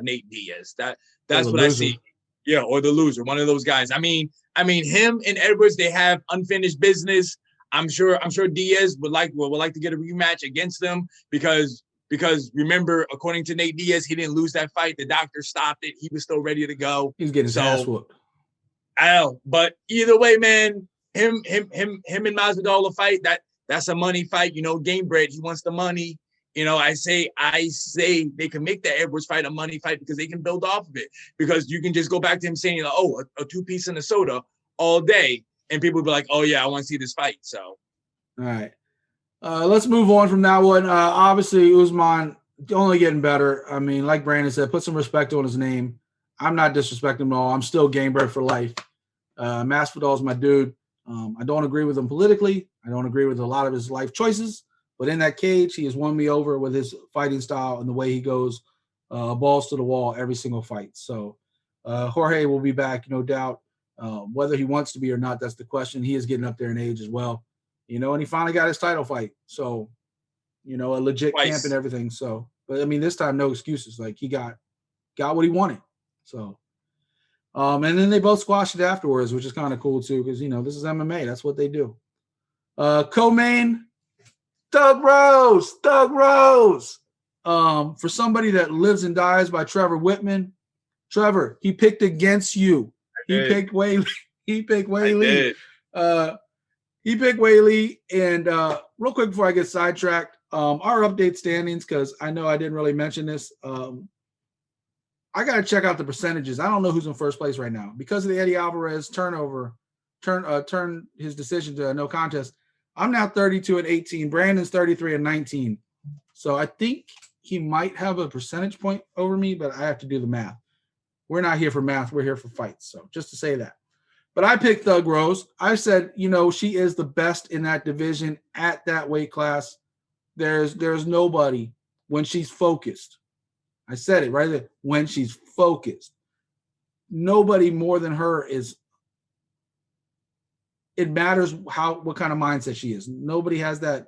Nate Diaz. That's what I see. Yeah, or the loser, one of those guys. I mean, him and Edwards, they have unfinished business. I'm sure Diaz would like to get a rematch against them because remember, according to Nate Diaz, he didn't lose that fight. The doctor stopped it. He was still ready to go. He's getting his ass whooped. I know, but either way, man, him and Masvidal a fight. That's a money fight. You know, Gamebred, he wants the money. You know, I say they can make the Edwards fight a money fight because they can build off of it. Because you can just go back to him saying, oh, a 2-piece and a soda all day, and people will be like, oh yeah, I want to see this fight. So, all right, let's move on from that one. Obviously, Usman only getting better. I mean, like Brandon said, put some respect on his name. I'm not disrespecting him at all. I'm still Gamebred for life. Masvidal is my dude. I don't agree with him politically. I don't agree with a lot of his life choices. But in that cage, he has won me over with his fighting style and the way he goes balls to the wall every single fight. So Jorge will be back, no doubt. Whether he wants to be or not, that's the question. He is getting up there in age as well. You know, and he finally got his title fight. So, you know, a legit camp and everything. So, but I mean, this time, no excuses. Like he got what he wanted. So, and then they both squashed it afterwards, which is kind of cool too, because, you know, this is MMA. That's what they do. Co-main, Doug Rose. For somebody that lives and dies by Trevor Whitman. Trevor, he picked against you. He picked Weili. He picked Weili. And real quick before I get sidetracked, our update standings, because I know I didn't really mention this. I got to check out the percentages. I don't know who's in first place right now. Because of the Eddie Alvarez turn his decision to a no contest, I'm now 32-18. Brandon's 33-19. So I think he might have a percentage point over me, but I have to do the math. We're not here for math. We're here for fights. So just to say that. But I picked Thug Rose. I said, you know, she is the best in that division at that weight class. There's nobody when she's focused. I said it right there. When she's focused. Nobody more than her is. It matters what kind of mindset she is. Nobody has that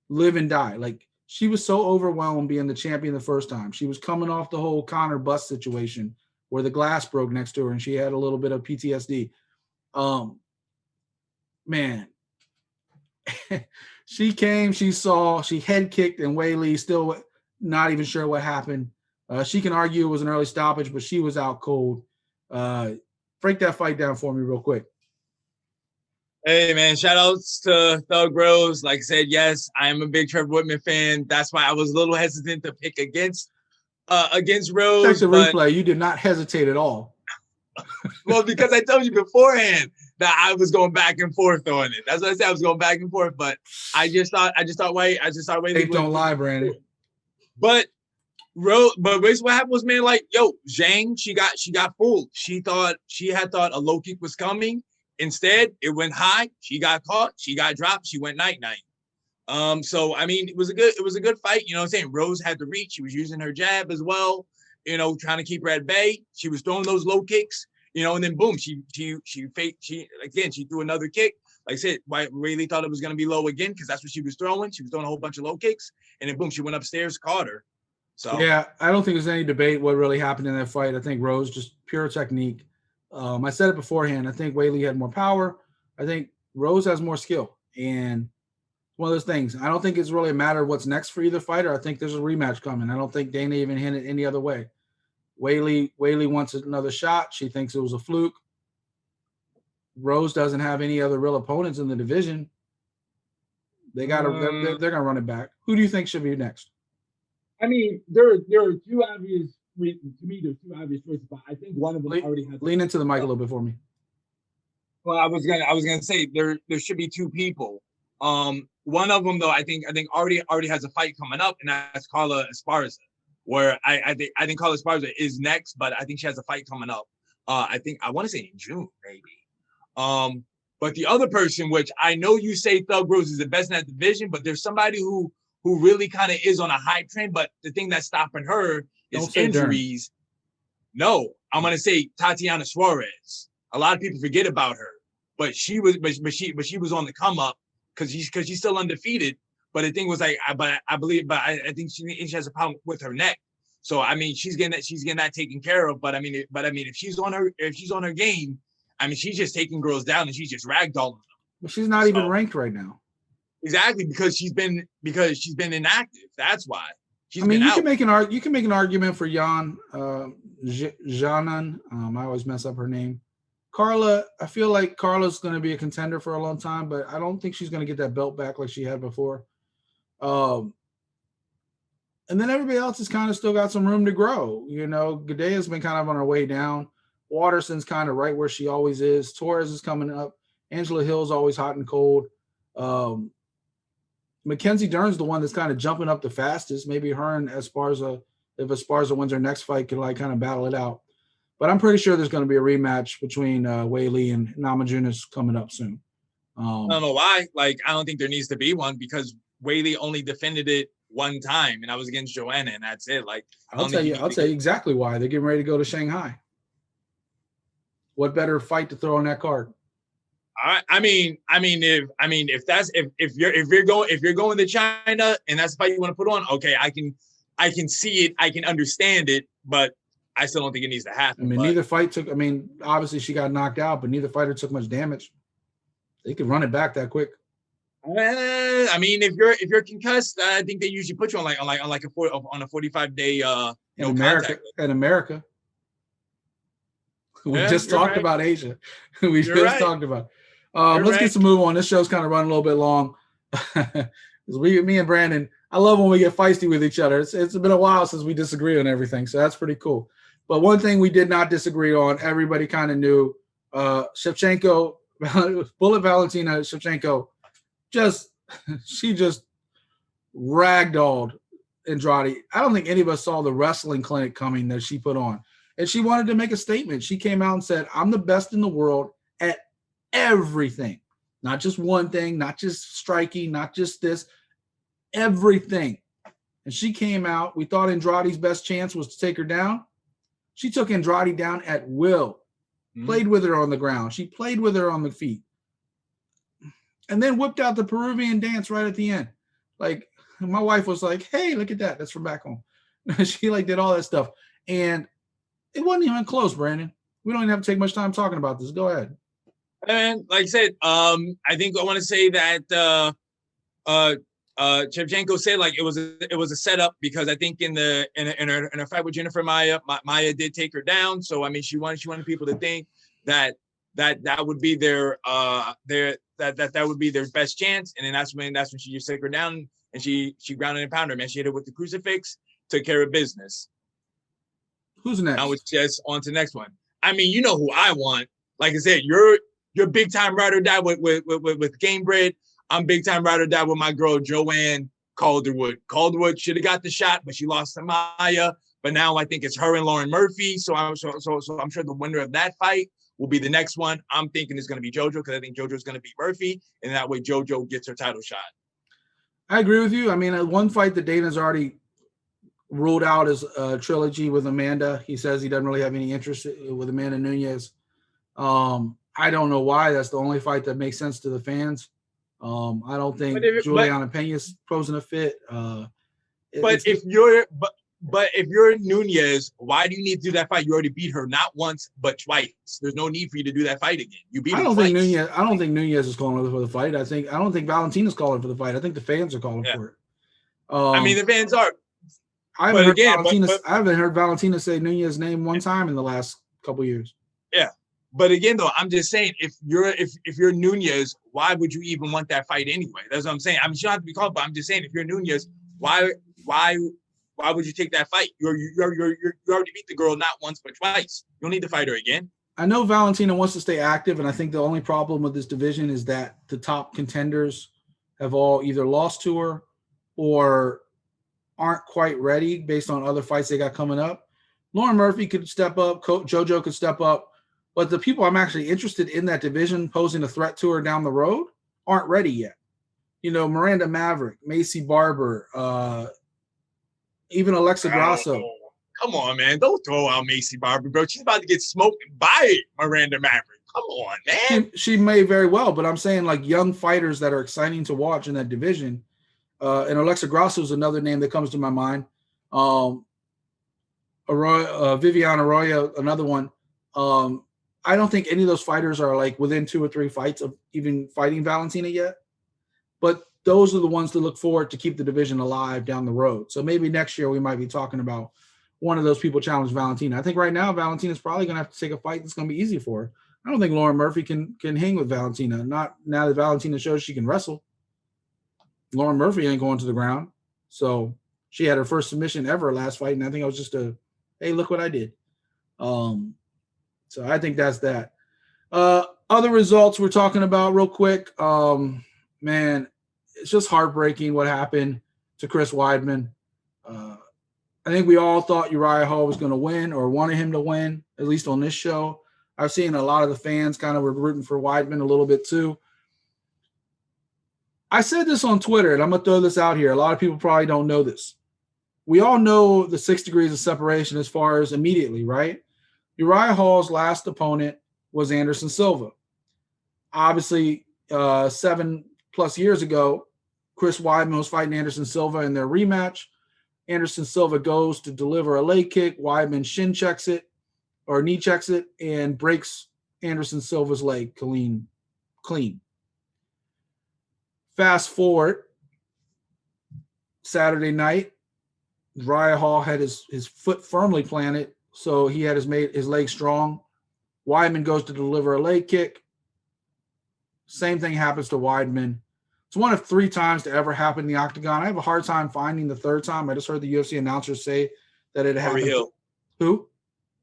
live and die. Like, she was so overwhelmed being the champion the first time. She was coming off the whole Conor bust situation where the glass broke next to her and she had a little bit of PTSD. Man, she came, she saw, she head kicked, and Weili still not even sure what happened. She can argue it was an early stoppage, but she was out cold. Break that fight down for me real quick. Hey, man, shout outs to Thug Rose. Like I said, yes, I am a big Trevor Whitman fan. That's why I was a little hesitant to pick against Rose. Check the replay. You did not hesitate at all. Well, because I told you beforehand that I was going back and forth on it. That's what I said. I was going back and forth, but I just thought wait. Don't lie, Brandon. But what happened was, man, like, yo, Zhang, she got fooled. She had thought a low kick was coming. Instead, it went high. She got caught. She got dropped. She went night-night. So I mean, it was a good fight. You know what I'm saying? Rose had the reach. She was using her jab as well. You know, trying to keep her at bay. She was throwing those low kicks. You know, and then boom, she threw another kick. Like I said, Weili thought it was gonna be low again because that's what she was throwing. She was throwing a whole bunch of low kicks, and then boom, she went upstairs, caught her. So yeah, I don't think there's any debate what really happened in that fight. I think Rose just pure technique. I said it beforehand. I think Weili had more power. I think Rose has more skill. And one of those things. I don't think it's really a matter of what's next for either fighter. I think there's a rematch coming. I don't think Dana even hinted any other way. Weili wants another shot. She thinks it was a fluke. Rose doesn't have any other real opponents in the division. They're gonna run it back. Who do you think should be next? I mean, there are two obvious. To me, there's two obvious choices, but I think one of them already has. Lean into the mic a little bit for me. Well, I was gonna say there should be two people. One of them though, I think already has a fight coming up, and that's Carla Esparza. Where I think Carla Esparza is next, but I think she has a fight coming up. I want to say in June maybe. But the other person, which I know you say Thug Rose is the best in that division, but there's somebody who really kind of is on a hype train. But the thing that's stopping her is injuries. No, I'm gonna say Tatiana Suarez. A lot of people forget about her, but she was on the come up because she's still undefeated. But the thing was like, I think she has a problem with her neck. So I mean, she's getting that taken care of. But I mean, if she's on her game, I mean, she's just taking girls down and she's just ragdolling them. But she's not even ranked right now. Exactly, because she's been inactive. That's why. I mean, you can make an argument for Janan. I always mess up her name. Carla, I feel like Carla's going to be a contender for a long time, but I don't think she's going to get that belt back like she had before. And then everybody else has kind of still got some room to grow. You know, Gadea's been kind of on her way down. Waterson's kind of right where she always is. Torres is coming up. Angela Hill's always hot and cold. Mackenzie Dern's the one that's kind of jumping up the fastest. Maybe her and Esparza, if Esparza wins her next fight, can like kind of battle it out. But I'm pretty sure there's going to be a rematch between Weili and Namajunas coming up soon. I don't know why. Like, I don't think there needs to be one because Weili only defended it one time, and I was against Joanna, and that's it. Like, I'll tell you exactly why. They're getting ready to go to Shanghai. What better fight to throw on that card? I mean, if you're going to China and that's the fight you want to put on, okay, I can see it, I can understand it, but I still don't think it needs to happen. I mean, neither fight took. I mean, obviously she got knocked out, but neither fighter took much damage. They could run it back that quick. I mean, if you're concussed, I think they usually put you on a 45-day in America. We just talked about Asia. We just talked about. Let's get some move on. This show's kind of running a little bit long. Me and Brandon, I love when we get feisty with each other. It's been a while since we disagree on everything, so that's pretty cool. But one thing we did not disagree on, everybody kind of knew, Shevchenko, Bullet Valentina Shevchenko, she just ragdolled Andrade. I don't think any of us saw the wrestling clinic coming that she put on. And she wanted to make a statement. She came out and said, I'm the best in the world at everything. Not just one thing, not just striking, not just this, everything. And she came out. We thought Andrade's best chance was to take her down. She took Andrade down at will. Played with her on the ground. She played with her on the feet. And then whipped out the Peruvian dance right at the end. Like, my wife was like, hey, look at that. That's from back home. She like did all that stuff. And it wasn't even close, Brandon. We don't even have to take much time talking about this. Go ahead. And like I said, I think I want to say that Shevchenko said like it was a setup because I think in her fight with Jennifer Maya did take her down. So I mean she wanted people to think that would be their that would be their best chance, and then that's when she just took her down and she grounded and pounded her. Man, she hit her with the crucifix, took care of business. Who's next? I was just on to the next one. I mean, you know who I want. Like I said, you're big time ride or die with Gamebred. I'm big time ride or die with my girl Joanne Calderwood. Calderwood should have got the shot, but she lost to Maya. But now I think it's her and Lauren Murphy. So I'm sure the winner of that fight will be the next one. I'm thinking it's going to be JoJo because I think JoJo's going to beat Murphy, and that way JoJo gets her title shot. I agree with you. I mean, one fight that Dana's already ruled out is a trilogy with Amanda. He says he doesn't really have any interest with Amanda Nunes. I don't know why. That's the only fight that makes sense to the fans. I don't think Juliana Pena's posing a fit. But if you're Nunes, why do you need to do that fight? You already beat her not once but twice. There's no need for you to do that fight again. You beat her twice. I don't think Nunes is calling for the fight. I don't think Valentina's calling for the fight. I think the fans are calling for it. I mean, the fans are. I haven't heard Valentina say Nunes' name one time in the last couple of years. Yeah. But again, though, I'm just saying, if you're Nunes, why would you even want that fight anyway? That's what I'm saying. I mean, you don't have to be called, but I'm just saying, if you're Nunes, why would you take that fight? You already beat the girl not once but twice. You don't need to fight her again. I know Valentina wants to stay active, and I think the only problem with this division is that the top contenders have all either lost to her or aren't quite ready based on other fights they got coming up. Lauren Murphy could step up. JoJo could step up. But the people I'm actually interested in that division posing a threat to her down the road aren't ready yet. You know, Miranda Maverick, Macy Barber, even Alexa Grasso. Come on, man. Don't throw out Macy Barber, bro. She's about to get smoked by Miranda Maverick. Come on, man. She may very well, but I'm saying like young fighters that are exciting to watch in that division. And Alexa Grasso is another name that comes to my mind. Viviane Arroyo, another one. I don't think any of those fighters are like within 2 or 3 fights of even fighting Valentina yet. But those are the ones to look forward to keep the division alive down the road. So maybe next year we might be talking about one of those people challenge Valentina. I think right now Valentina's probably going to have to take a fight that's going to be easy for her. I don't think Lauren Murphy can hang with Valentina. Not now that Valentina shows she can wrestle. Lauren Murphy ain't going to the ground. So she had her first submission ever last fight, and I think it was just hey, look what I did. So I think that's that. Other results we're talking about real quick. Man, it's just heartbreaking what happened to Chris Weidman. I think we all thought Uriah Hall was going to win or wanted him to win, at least on this show. I've seen a lot of the fans kind of were rooting for Weidman a little bit too. I said this on Twitter, and I'm going to throw this out here. A lot of people probably don't know this. We all know the 6 degrees of separation as far as immediately, right? Uriah Hall's last opponent was Anderson Silva. Obviously, 7+ years ago, Chris Weidman was fighting Anderson Silva in their rematch. Anderson Silva goes to deliver a leg kick. Weidman shin checks it or knee checks it and breaks Anderson Silva's leg clean. Fast forward, Saturday night, Uriah Hall had his foot firmly planted, so he had his leg strong. Weidman goes to deliver a leg kick. Same thing happens to Weidman. It's one of 3 times to ever happen in the octagon. I have a hard time finding the 3rd time. I just heard the UFC announcer say that it happened. Corey Hill. Who?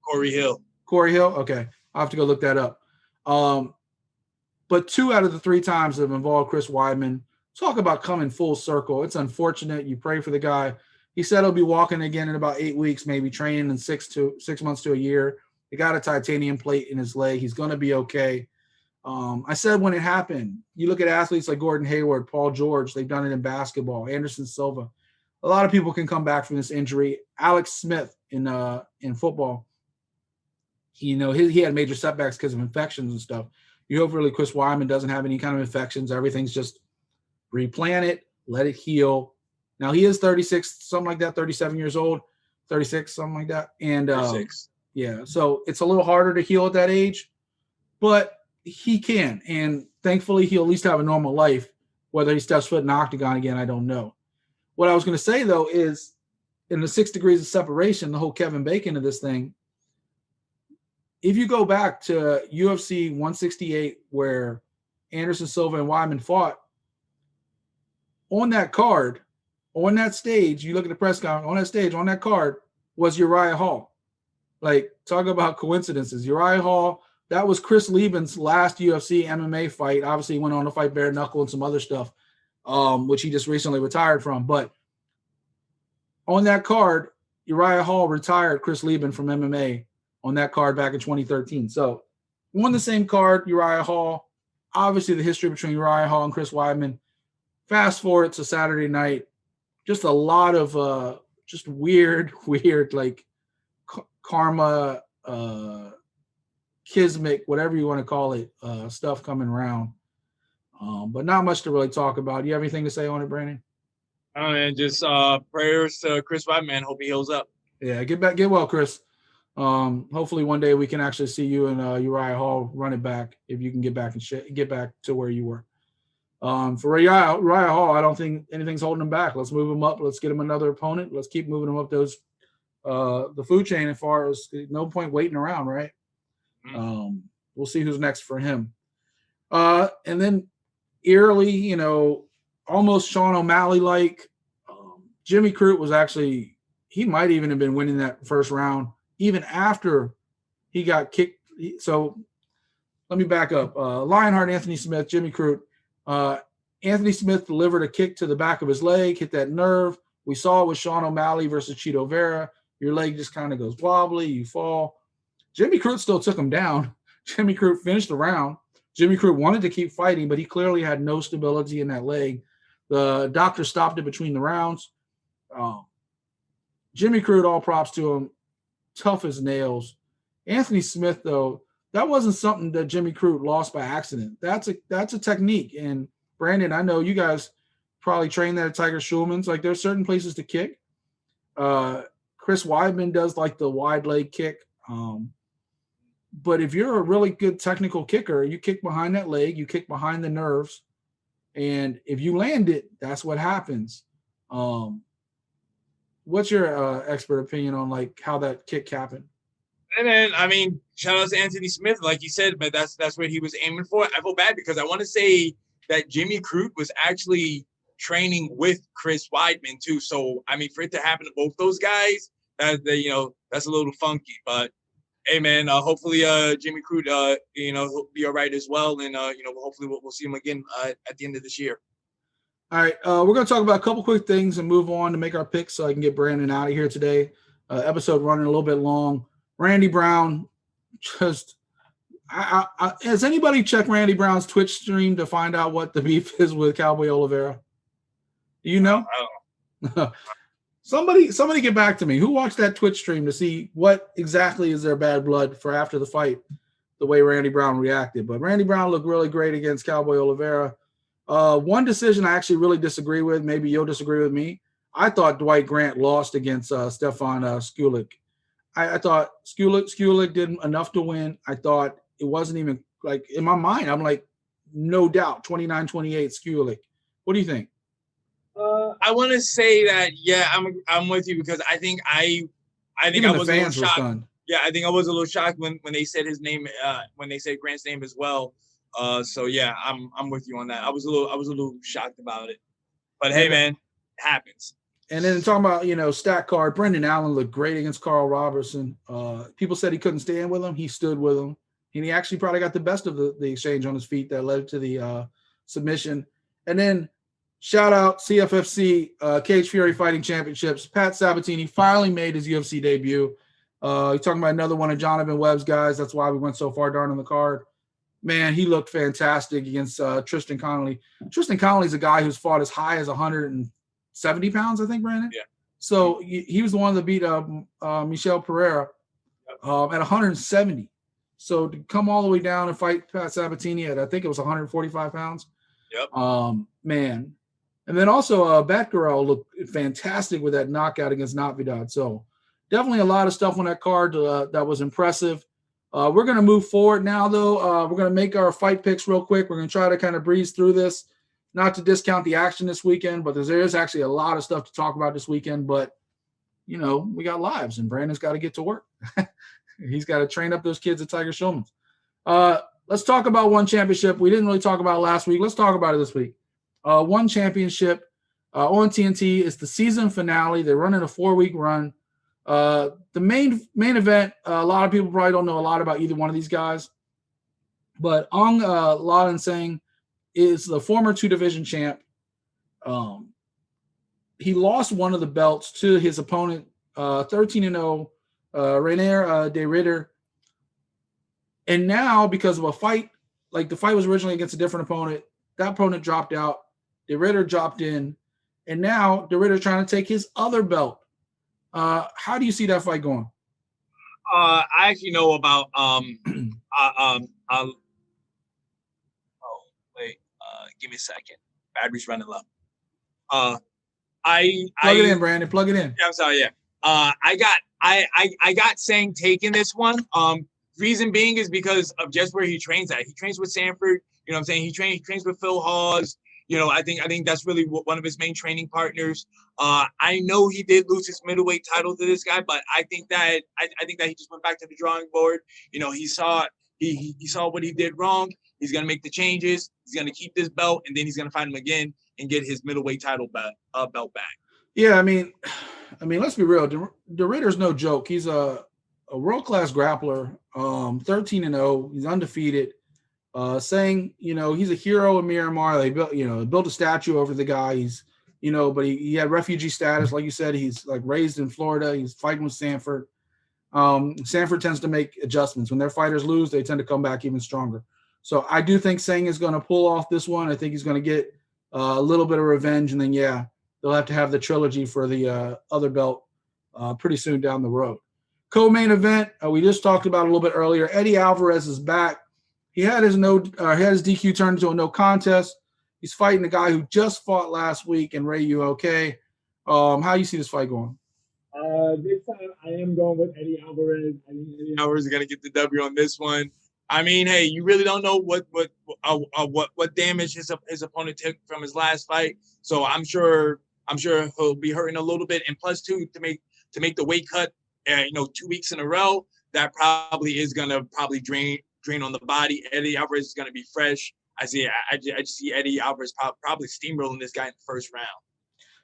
Corey Hill. Corey Hill? Okay. I'll have to go look that up. But 2 out of the 3 times have involved Chris Weidman. Talk about coming full circle. It's unfortunate. You pray for the guy. He said he'll be walking again in about 8 weeks, maybe training in 6 months to a year. He got a titanium plate in his leg. He's going to be okay. I said when it happened, you look at athletes like Gordon Hayward, Paul George, they've done it in basketball, Anderson Silva. A lot of people can come back from this injury. Alex Smith in football, he had major setbacks because of infections and stuff. You hope really Chris Weidman doesn't have any kind of infections. Everything's just replant it, let it heal. Now he is 36, something like that, 37 years old, 36, something like that. And 36. Yeah, so it's a little harder to heal at that age, but he can. And thankfully, he'll at least have a normal life. Whether he steps foot in the octagon again, I don't know. What I was going to say, though, is in the 6 degrees of separation, the whole Kevin Bacon of this thing, if you go back to UFC 168 where Anderson Silva and Weidman fought, on that card, on that stage, you look at the press conference, on that stage, on that card was Uriah Hall. Like, talk about coincidences. Uriah Hall, that was Chris Lieben's last UFC MMA fight. Obviously, he went on to fight Bare Knuckle and some other stuff, which he just recently retired from. But on that card, Uriah Hall retired Chris Lieben from MMA on that card back in 2013. So on the same card, Uriah Hall, obviously the history between Uriah Hall and Chris Weidman. Fast forward to Saturday night, just a lot of just weird, like karma, kismet, whatever you want to call it, stuff coming around. But not much to really talk about. You have anything to say on it, Brandon? And just prayers to Chris Weidman. Hope he heals up. Yeah, get well, Chris. Hopefully one day we can actually see you and Uriah Hall run it back if you can get back and get back to where you were. For Uriah Hall, I don't think anything's holding him back. Let's move him up. Let's get him another opponent. Let's keep moving him up those the food chain as far as no point waiting around, right? We'll see who's next for him. And then eerily, almost Sean O'Malley-like, Jimmy Crute was actually, he might even have been winning that first round, even after he got kicked. So let me back up. Lionheart, Anthony Smith, Jimmy Crute. Anthony Smith delivered a kick to the back of his leg, hit that nerve. We saw it with Sean O'Malley versus Chito Vera. Your leg just kind of goes wobbly, you fall. Jimmy Crute still took him down. Jimmy Crute finished the round. Jimmy Crute wanted to keep fighting, but he clearly had no stability in that leg. The doctor stopped it between the rounds. Jimmy Crute, all props to him, tough as nails. Anthony Smith, though, that wasn't something that Jimmy Crute lost by accident. That's a technique. And Brandon, I know you guys probably trained that at Tiger Schulman's. Like there's certain places to kick. Chris Weidman does like the wide leg kick. But if you're a really good technical kicker, you kick behind that leg, you kick behind the nerves, and if you land it, that's what happens. What's your expert opinion on like how that kick happened? And then, I mean, shout out to Anthony Smith, like you said, but that's what he was aiming for. I feel bad because I want to say that Jimmy Crute was actually training with Chris Weidman too. So, I mean, for it to happen to both those guys, that's a little funky. But hey, man, hopefully Jimmy Crute, he'll be all right as well. And, hopefully we'll see him again at the end of this year. All right, we're going to talk about a couple quick things and move on to make our picks so I can get Brandon out of here today. Episode running a little bit long. Randy Brown, just has anybody checked Randy Brown's Twitch stream to find out what the beef is with Cowboy Oliveira? Do you know? Somebody get back to me. Who watched that Twitch stream to see what exactly is their bad blood for after the fight, the way Randy Brown reacted? But Randy Brown looked really great against Cowboy Oliveira. One decision I actually really disagree with. Maybe you'll disagree with me. I thought Dwight Grant lost against Stefan Skulik. I thought Skulik did enough to win. I thought it wasn't even like in my mind. I'm like, no doubt, 29-28 Skulik. What do you think? I want to say that I'm with you because I think I was a little shocked. Yeah, I think I was a little shocked when they said his name when they said Grant's name as well. So yeah, I'm with you on that. I was a little shocked about it, but hey, man, it happens. And then talking about, stat card, Brendan Allen looked great against Carl Robertson. People said he couldn't stand with him. He stood with him. And he actually probably got the best of the exchange on his feet that led to the submission. And then shout out CFFC, Cage Fury Fighting Championships. Pat Sabatini finally made his UFC debut. You're talking about another one of Jonathan Webb's guys. That's why we went so far down in the card. Man, he looked fantastic against Tristan Connolly. Tristan Connolly's a guy who's fought as high as 170 pounds, I think, Brandon. Yeah. So he was the one that beat Michel Pereira at 170. So to come all the way down and fight Pat Sabatini at, I think it was 145 pounds. Yep. Man. And then also Batgarel looked fantastic with that knockout against Masvidal. So definitely a lot of stuff on that card that was impressive. We're going to move forward now, though. We're going to make our fight picks real quick. We're going to try to kind of breeze through this. Not to discount the action this weekend, but there is actually a lot of stuff to talk about this weekend. But, we got lives, and Brandon's got to get to work. He's got to train up those kids at Tiger Schulman's. Let's talk about one championship. We didn't really talk about it last week. Let's talk about it this week. One championship on TNT is the season finale. They're running a 4-week run. The main event, a lot of people probably don't know a lot about either one of these guys. But Aung Ladensang is the former 2-division champ. He lost one of the belts to his opponent, 13-0, Rainier de Ridder. And now, because of a fight, like the fight was originally against a different opponent, that opponent dropped out. De Ridder dropped in. And now De Ridder's trying to take his other belt. How do you see that fight going? I actually know about give me a second. Battery's running low. Plug it in, Brandon. Plug it in. Yeah, I'm sorry. Yeah. I got Sang taking this one. Reason being is because of just where he trains at. He trains with Sanford. You know what I'm saying? He trains with Phil Hawes. I think that's really one of his main training partners. I know he did lose his middleweight title to this guy, but I think that he just went back to the drawing board. He saw what he did wrong. He's gonna make the changes. He's gonna keep this belt, and then he's gonna fight him again and get his middleweight title belt back. Yeah, I mean, let's be real. De Ridder's no joke. He's a world-class grappler. 13-0. He's undefeated. Saying, he's a hero in Miramar. They built a statue over the guy. He's, but he had refugee status. Like you said, he's like raised in Florida. He's fighting with Sanford. Sanford tends to make adjustments. When their fighters lose, they tend to come back even stronger. So I do think Sang is going to pull off this one. I think he's going to get a little bit of revenge. And then, they'll have to have the trilogy for the other belt pretty soon down the road. Co-main event, we just talked about a little bit earlier. Eddie Alvarez is back. He had his DQ turned into a no contest. He's fighting the guy who just fought last week in Ray UK. How you see this fight going? This time I am going with Eddie Alvarez. I think Eddie Alvarez is going to get the W on this one. I mean, hey, you really don't know what damage his opponent took from his last fight. So I'm sure he'll be hurting a little bit. And plus, too, to make the weight cut, 2 weeks in a row, that probably is going to drain on the body. Eddie Alvarez is going to be fresh. I just see Eddie Alvarez probably steamrolling this guy in the first round.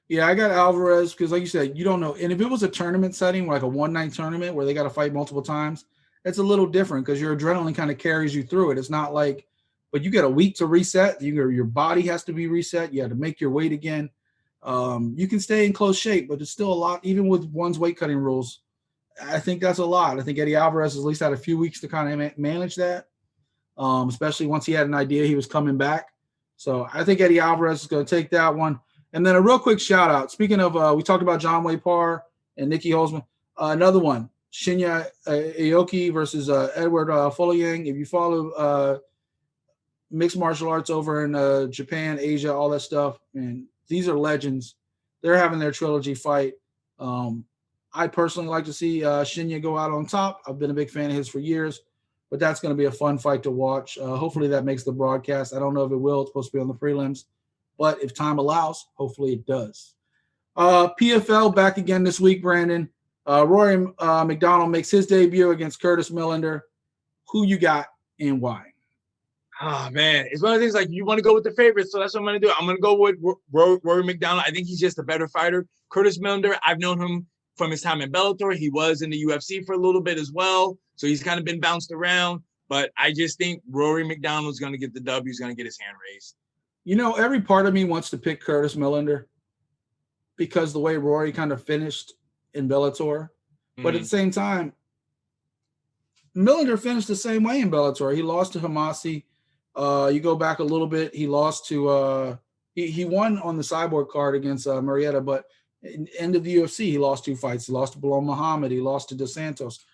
Yeah, I got Alvarez because, like you said, you don't know. And if it was a tournament setting, like a one-night tournament where they got to fight multiple times, it's a little different because your adrenaline kind of carries you through it. It's not like, but you get a week to reset. Your body has to be reset. You have to make your weight again. You can stay in close shape, but it's still a lot, even with one's weight cutting rules. I think that's a lot. I think Eddie Alvarez has at least had a few weeks to kind of manage that, especially once he had an idea he was coming back. So I think Eddie Alvarez is going to take that one. And then a real quick shout out. Speaking of, we talked about John Wayne Parr and Nikki Holzman. Another one, Shinya Aoki versus Edward Folayang. If you follow mixed martial arts over in Japan, Asia, all that stuff, and these are legends. They're having their trilogy fight. I personally like to see Shinya go out on top. I've been a big fan of his for years, but that's going to be a fun fight to watch. Hopefully that makes the broadcast. I don't know if it will. It's supposed to be on the prelims. But if time allows, hopefully it does. PFL back again this week, Brandon. Rory Macdonald makes his debut against Curtis Millender. Who you got and why? Oh, man. It's one of the things like you want to go with the favorites, so that's what I'm going to do. I'm going to go with Rory Macdonald. I think he's just a better fighter. Curtis Millender, I've known him from his time in Bellator. He was in the UFC for a little bit as well, so he's kind of been bounced around. But I just think Rory Macdonald's going to get the W. He's going to get his hand raised. Every part of me wants to pick Curtis Millender because the way Rory kind of finished in Bellator. But at the same time, Millender finished the same way in Bellator. He lost to Hamasi. You go back a little bit, he lost to he won on the Cyborg card against Marietta, but in the end of the UFC, he lost 2 fights. He lost to Bilal Muhammad. He lost to Dos Santos.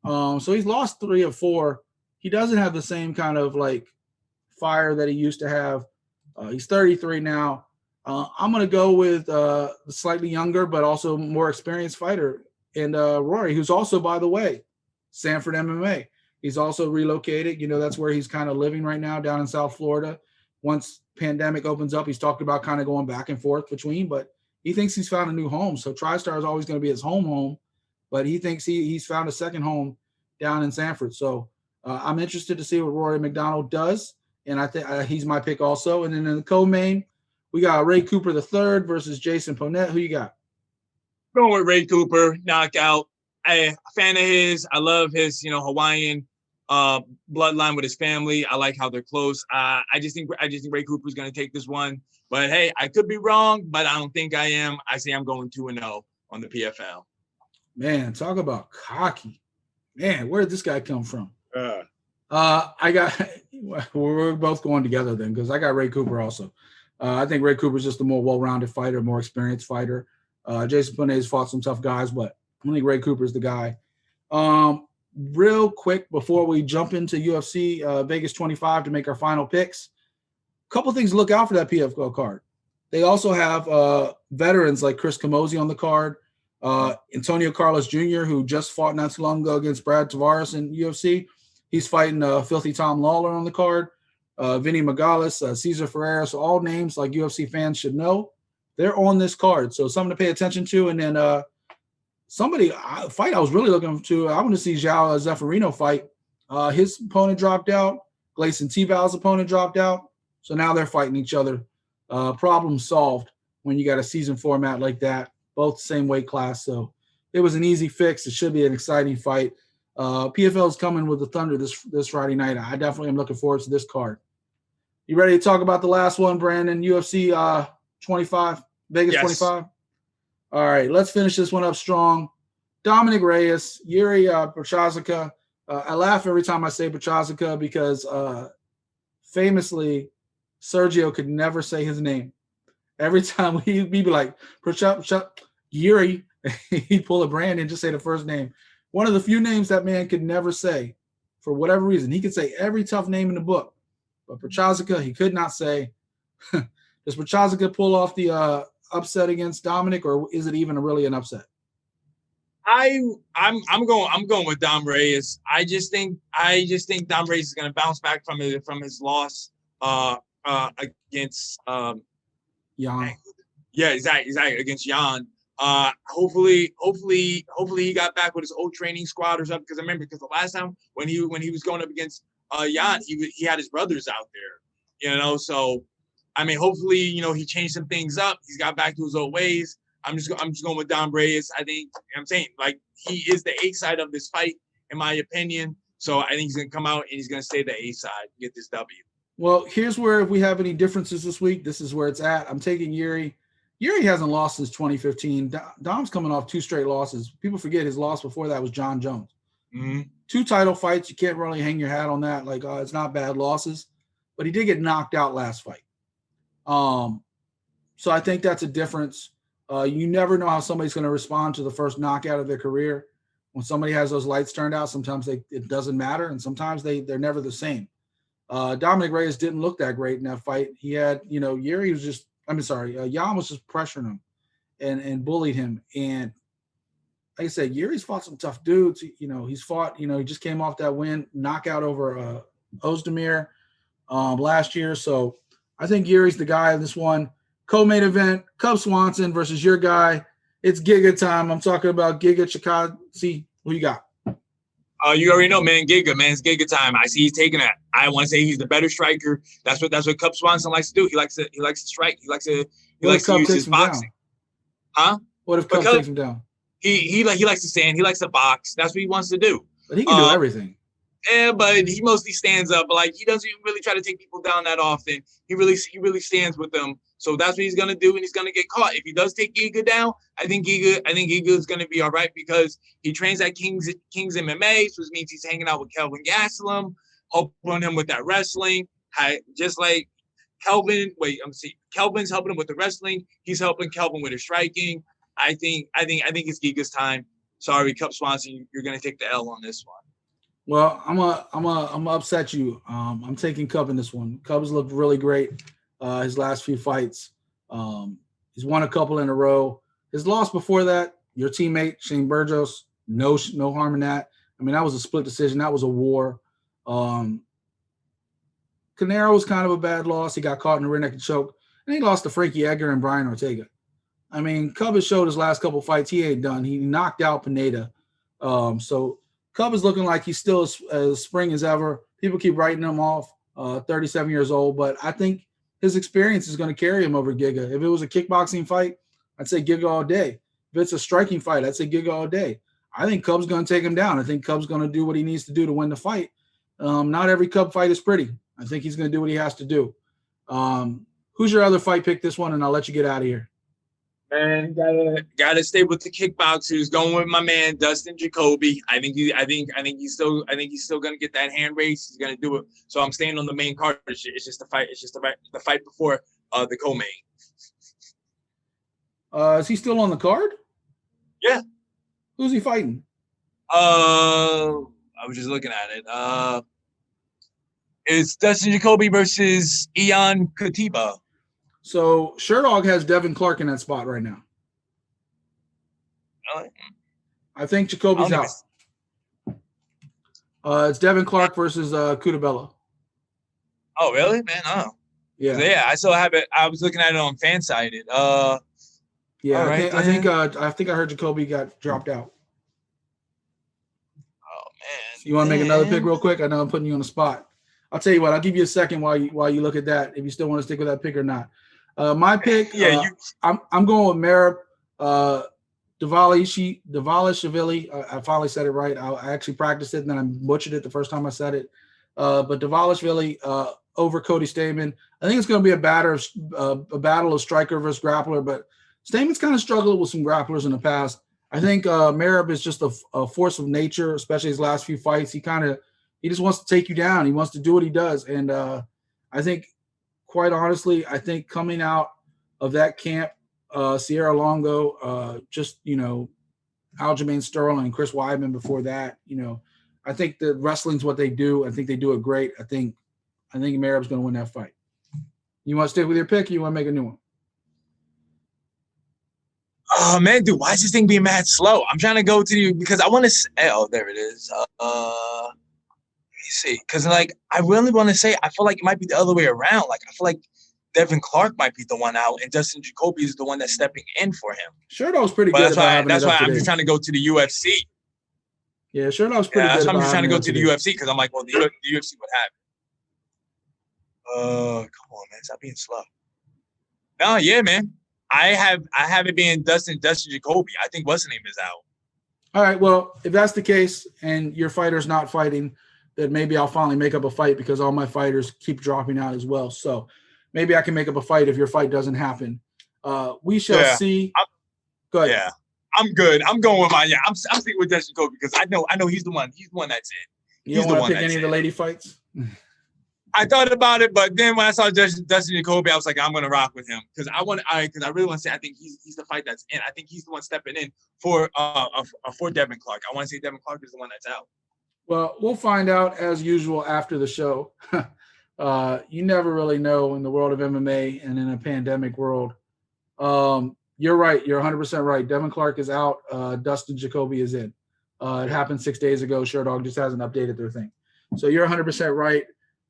So he's lost 3 of 4. He doesn't have the same kind of like fire that he used to have. He's 33 now. I'm going to go with the slightly younger but also more experienced fighter, and Rory, who's also, by the way, Sanford MMA. He's also relocated. That's where he's kind of living right now, down in South Florida. Once pandemic opens up, he's talked about kind of going back and forth between, but he thinks he's found a new home. So TriStar is always going to be his home, but he thinks he's found a second home down in Sanford. So I'm interested to see what Rory Macdonald does. And I think he's my pick also. And then in the co-main, we got Ray Cooper III versus Jason Ponette. Who you got? Going with Ray Cooper, knockout. I'm a fan of his. I love his, Hawaiian bloodline with his family. I like how they're close. I just think Ray Cooper's going to take this one. But hey, I could be wrong, but I don't think I am. I say I'm going 2-0 on the PFL. Man, talk about cocky. Man, where did this guy come from? We're both going together then because I got Ray Cooper also. I think Ray Cooper's just a more well-rounded fighter, more experienced fighter. Jason Ponet's fought some tough guys, but I think Ray Cooper's the guy. Real quick before we jump into UFC Vegas 25 to make our final picks, a couple things to look out for that PFL card. They also have veterans like Chris Camozzi on the card, Antonio Carlos Jr., who just fought not too long ago against Brad Tavares in UFC. He's fighting Filthy Tom Lawler on the card. Vinny Magales, Cesar Ferreira. So all names like UFC fans should know. They're on this card. So something to pay attention to. And then a fight I was really looking to, I want to see João Zeffirino fight. His opponent dropped out. Gleison Tibal's opponent dropped out. So now they're fighting each other. Problem solved when you got a season format like that. Both same weight class. So it was an easy fix. It should be an exciting fight. PFL is coming with the Thunder this Friday night. I definitely am looking forward to this card. You ready to talk about the last one, Brandon? UFC 25, Vegas 25? All right, let's finish this one up strong. Dominic Reyes, Uriah Prochazka. I laugh every time I say Prochazka because famously Sergio could never say his name. Every time he'd be like, Yuri, he'd pull a Brandon and just say the first name. one of the few names that man could never say for whatever reason. He could say every tough name in the book, but Prochazka, he could not say. Does Prochazka pull off the upset against Dominic, or is it even really an upset? I'm going with Dom Reyes. I just think Dom Reyes is going to bounce back from his loss against Jan. Yeah, exactly against Jan. Hopefully he got back with his old training squad or something. Because I remember the last time when he was going up against Jan, he had his brothers out there, So I mean, hopefully, he changed some things up. He's got back to his old ways. I'm just going with Dom Reyes. I think I'm saying like he is the A side of this fight, in my opinion. So I think he's gonna come out and he's gonna stay the A side and get this W. Well, here's where if we have any differences this week, this is where it's at. I'm taking Uri. Uri hasn't lost since 2015. Dom's coming off 2 straight losses. People forget his loss before that was John Jones. Mm-hmm. 2 title fights. You can't really hang your hat on that. Like, it's not bad losses, but he did get knocked out last fight. So I think that's a difference. You never know how somebody's going to respond to the first knockout of their career. When somebody has those lights turned out, sometimes it doesn't matter, and sometimes they're never the same. Dominic Reyes didn't look that great in that fight. He had, Uri was just, Jan was just pressuring him and bullied him. And like I said, Yuri's fought some tough dudes. He's fought, he just came off that win, knockout over Ozdemir last year. So I think Yuri's the guy in this one. Co-main event, Cub Swanson versus your guy. It's Giga time. I'm talking about Giga Chikadze. Who you got? You already know, man. It's Giga time. I see he's taking that. I want to say he's the better striker. That's what Cub Swanson likes to do. He likes to strike. He likes to use his boxing. Huh? What if Cub takes him down? He likes to stand. He likes to box. That's what he wants to do. But he can do everything. Yeah, but he mostly stands up. But like he doesn't really try to take people down that often. He really stands with them. So that's what he's gonna do, and he's gonna get caught. If he does take Giga down, I think Giga is gonna be all right because he trains at King's MMA, so it means he's hanging out with Kelvin Gastelum, helping him with that wrestling. Just like Kelvin's helping him with the wrestling. He's helping Kelvin with his striking. I think it's Giga's time. Sorry, Cub Swanson, you're gonna take the L on this one. Well, I'm gonna upset you. I'm taking Cub in this one. Cub's looked really great his last few fights. He's won a couple in a row. His loss before that, your teammate Shane Burgos, no harm in that. I mean, that was a split decision. That was a war. Canero was kind of a bad loss. He got caught in a rear naked choke, and he lost to Frankie Edgar and Brian Ortega. I mean, Cub has showed his last couple fights he ain't done. He knocked out Pineda. So Cub is looking like he's still as spring as ever. People keep writing him off, 37 years old, but I think his experience is going to carry him over Giga. If it was a kickboxing fight, I'd say Giga all day. If it's a striking fight, I'd say Giga all day. I think Cub's going to take him down. I think Cub's going to do what he needs to do to win the fight. Not every Cub fight is pretty. I think he's going to do what he has to do. Who's your other fight pick this one, and I'll let you get out of here. Man, gotta stay with the kickboxers. Going with my man Dustin Jacoby. I think he's still gonna get that hand race. He's gonna do it. So I'm staying on the main card. It's just the fight. It's just the fight before the co-main. Is he still on the card? Yeah. Who's he fighting? I was just looking at it. It's Dustin Jacoby versus Ian Katiba. So Sherdog has Devin Clark in that spot right now. Really? I think Jacoby's out. It's Devin Clark versus Cutabella. Oh, really, man? Oh, yeah. I still have it. I was looking at it on Fansided. Yeah, I think I heard Jacoby got dropped out. Oh man! So you want to make another pick real quick? I know I'm putting you on the spot. I'll tell you what. I'll give you a second while you look at that. If you still want to stick with that pick or not. My pick. I'm going with Merab Dvalishvili. I finally said it right. I actually practiced it and then I butchered it the first time I said it. But Dvalishvili over Cody Stamann. I think it's going to be a battle of striker versus grappler. But Stamann's kind of struggled with some grapplers in the past. I think Merab is just a force of nature, especially his last few fights. He just wants to take you down. He wants to do what he does, and I think. Quite honestly, I think coming out of that camp, Sierra Longo, Aljamain Sterling and Chris Weidman before that. You know, I think the wrestling's what they do. I think they do it great. I think Merab's going to win that fight. You want to stick with your pick or you want to make a new one? Oh, man, dude, why is this thing being mad slow? I'm trying to go to you because I want to say, oh, there it is. Let me see. Because, like, I really want to say, I feel like it might be the other way around. Like, I feel like Devin Clark might be the one out and Dustin Jacoby is the one that's stepping in for him. Sherdog's pretty good. That's why I'm just trying to go to the UFC. Yeah, Sherdog's pretty good. That's why I'm just trying to go to the UFC because I'm like, well, the UFC would have it. Come on, man. Stop being slow. No, yeah, man. I have it being Dustin Jacoby. I think what's the name is out. All right. Well, if that's the case and your fighter's not fighting, then maybe I'll finally make up a fight because all my fighters keep dropping out as well. So maybe I can make up a fight if your fight doesn't happen. We shall see. Go ahead. Yeah, I'm good. I'm going with my I'm sticking with Dustin Jacoby because I know he's the one. He's the one that's in. You don't want to pick any of the lady fights? I thought about it, but then when I saw Dustin Jacoby, I was like, I'm gonna rock with him because I really want to say I think he's the fight that's in. I think he's the one stepping in for Devin Clark. I want to say Devin Clark is the one that's out. Well, we'll find out as usual after the show. You never really know in the world of MMA and in a pandemic world. You're right. You're 100% right. Devin Clark is out. Dustin Jacoby is in. It happened 6 days ago. Sherdog just hasn't updated their thing. So you're 100% right.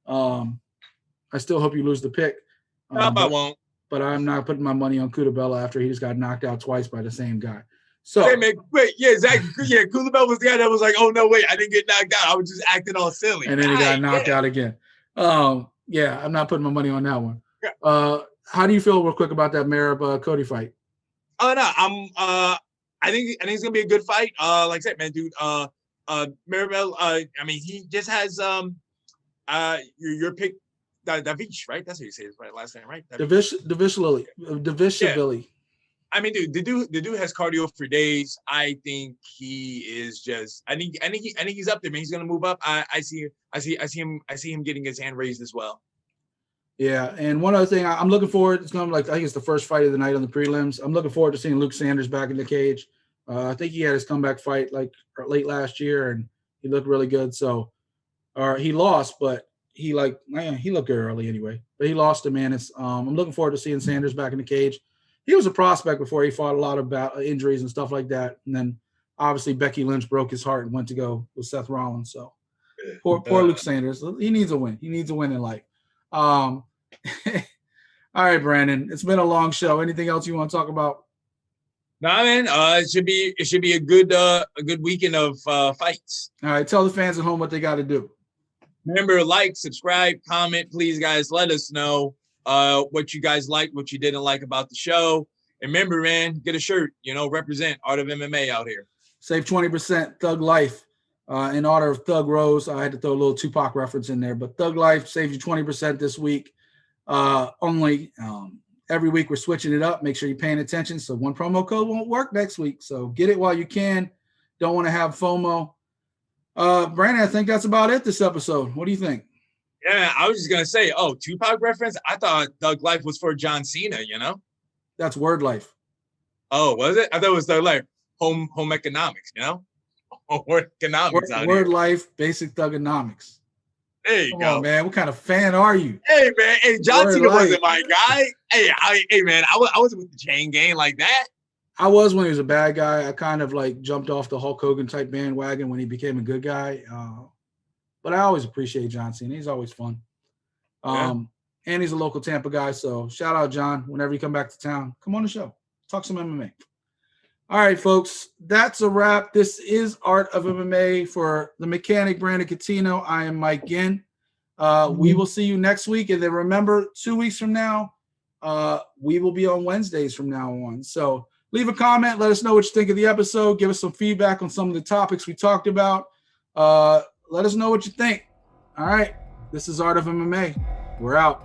I still hope you lose the pick. I won't. But I'm not putting my money on Cutabella after he just got knocked out twice by the same guy. So hey, man, wait, yeah, exactly. Yeah, Cutabella was the guy that was like, oh no, wait, I didn't get knocked out. I was just acting all silly. And then he got knocked out again. Yeah, I'm not putting my money on that one. How do you feel real quick about that Merab Cody fight? Oh no, I think it's gonna be a good fight. Like I said, man, dude, Merab, I mean, he just has your pick, Davich, right? That's how you say his last name, right? Davishvili. Yeah. I mean, dude, the dude has cardio for days. I think he is just. I think he's up there, man. He's gonna move up. I see him getting his hand raised as well. Yeah, and one other thing I'm looking forward. It's gonna be like I think it's the first fight of the night on the prelims. I'm looking forward to seeing Luke Sanders back in the cage. I think he had his comeback fight like late last year, and he looked really good. So, he lost, but he looked good early anyway. But he lost to Manis. I'm looking forward to seeing Sanders back in the cage. He was a prospect before he fought a lot of injuries and stuff like that. And then obviously Becky Lynch broke his heart and went to go with Seth Rollins. So poor Luke Sanders. He needs a win. He needs a win in life. All right, Brandon. It's been a long show. Anything else you want to talk about? Nah, man. It should be a good weekend of fights. All right. Tell the fans at home what they got to do. Remember, like, subscribe, comment, please, guys. Let us know what you guys liked, what you didn't like about the show. And remember, man, get a shirt. Represent Art of MMA out here. Save 20%. Thug Life. In honor of Thug Rose, I had to throw a little Tupac reference in there. But Thug Life saves you 20% this week. Only every week we're switching it up. Make sure you're paying attention. So one promo code won't work next week. So get it while you can. Don't want to have FOMO. Brandon, I think that's about it this episode. What do you think? Yeah, I was just going to say, Tupac reference? I thought Thug Life was for John Cena, That's Word Life. Oh, was it? I thought it was Thug Life. Home economics, Word economics out Word here. Life, basic thugonomics. There you Come go. on, man. What kind of fan are you? Hey, man. Hey, John Word Cena Life. wasn't my guy. Hey, man. I wasn't with the chain gang like that. I was when he was a bad guy. I kind of jumped off the Hulk Hogan type bandwagon when he became a good guy. But I always appreciate John Cena. He's always fun. And he's a local Tampa guy. So shout out, John. Whenever you come back to town, come on the show. Talk some MMA. All right, folks. That's a wrap. This is Art of MMA for the mechanic, Brandon Catino. I am Mike Ginn. We will see you next week. And then remember, 2 weeks from now, we will be on Wednesdays from now on. So leave a comment. Let us know what you think of the episode. Give us some feedback on some of the topics we talked about. Let us know what you think. All right. This is Art of MMA. We're out.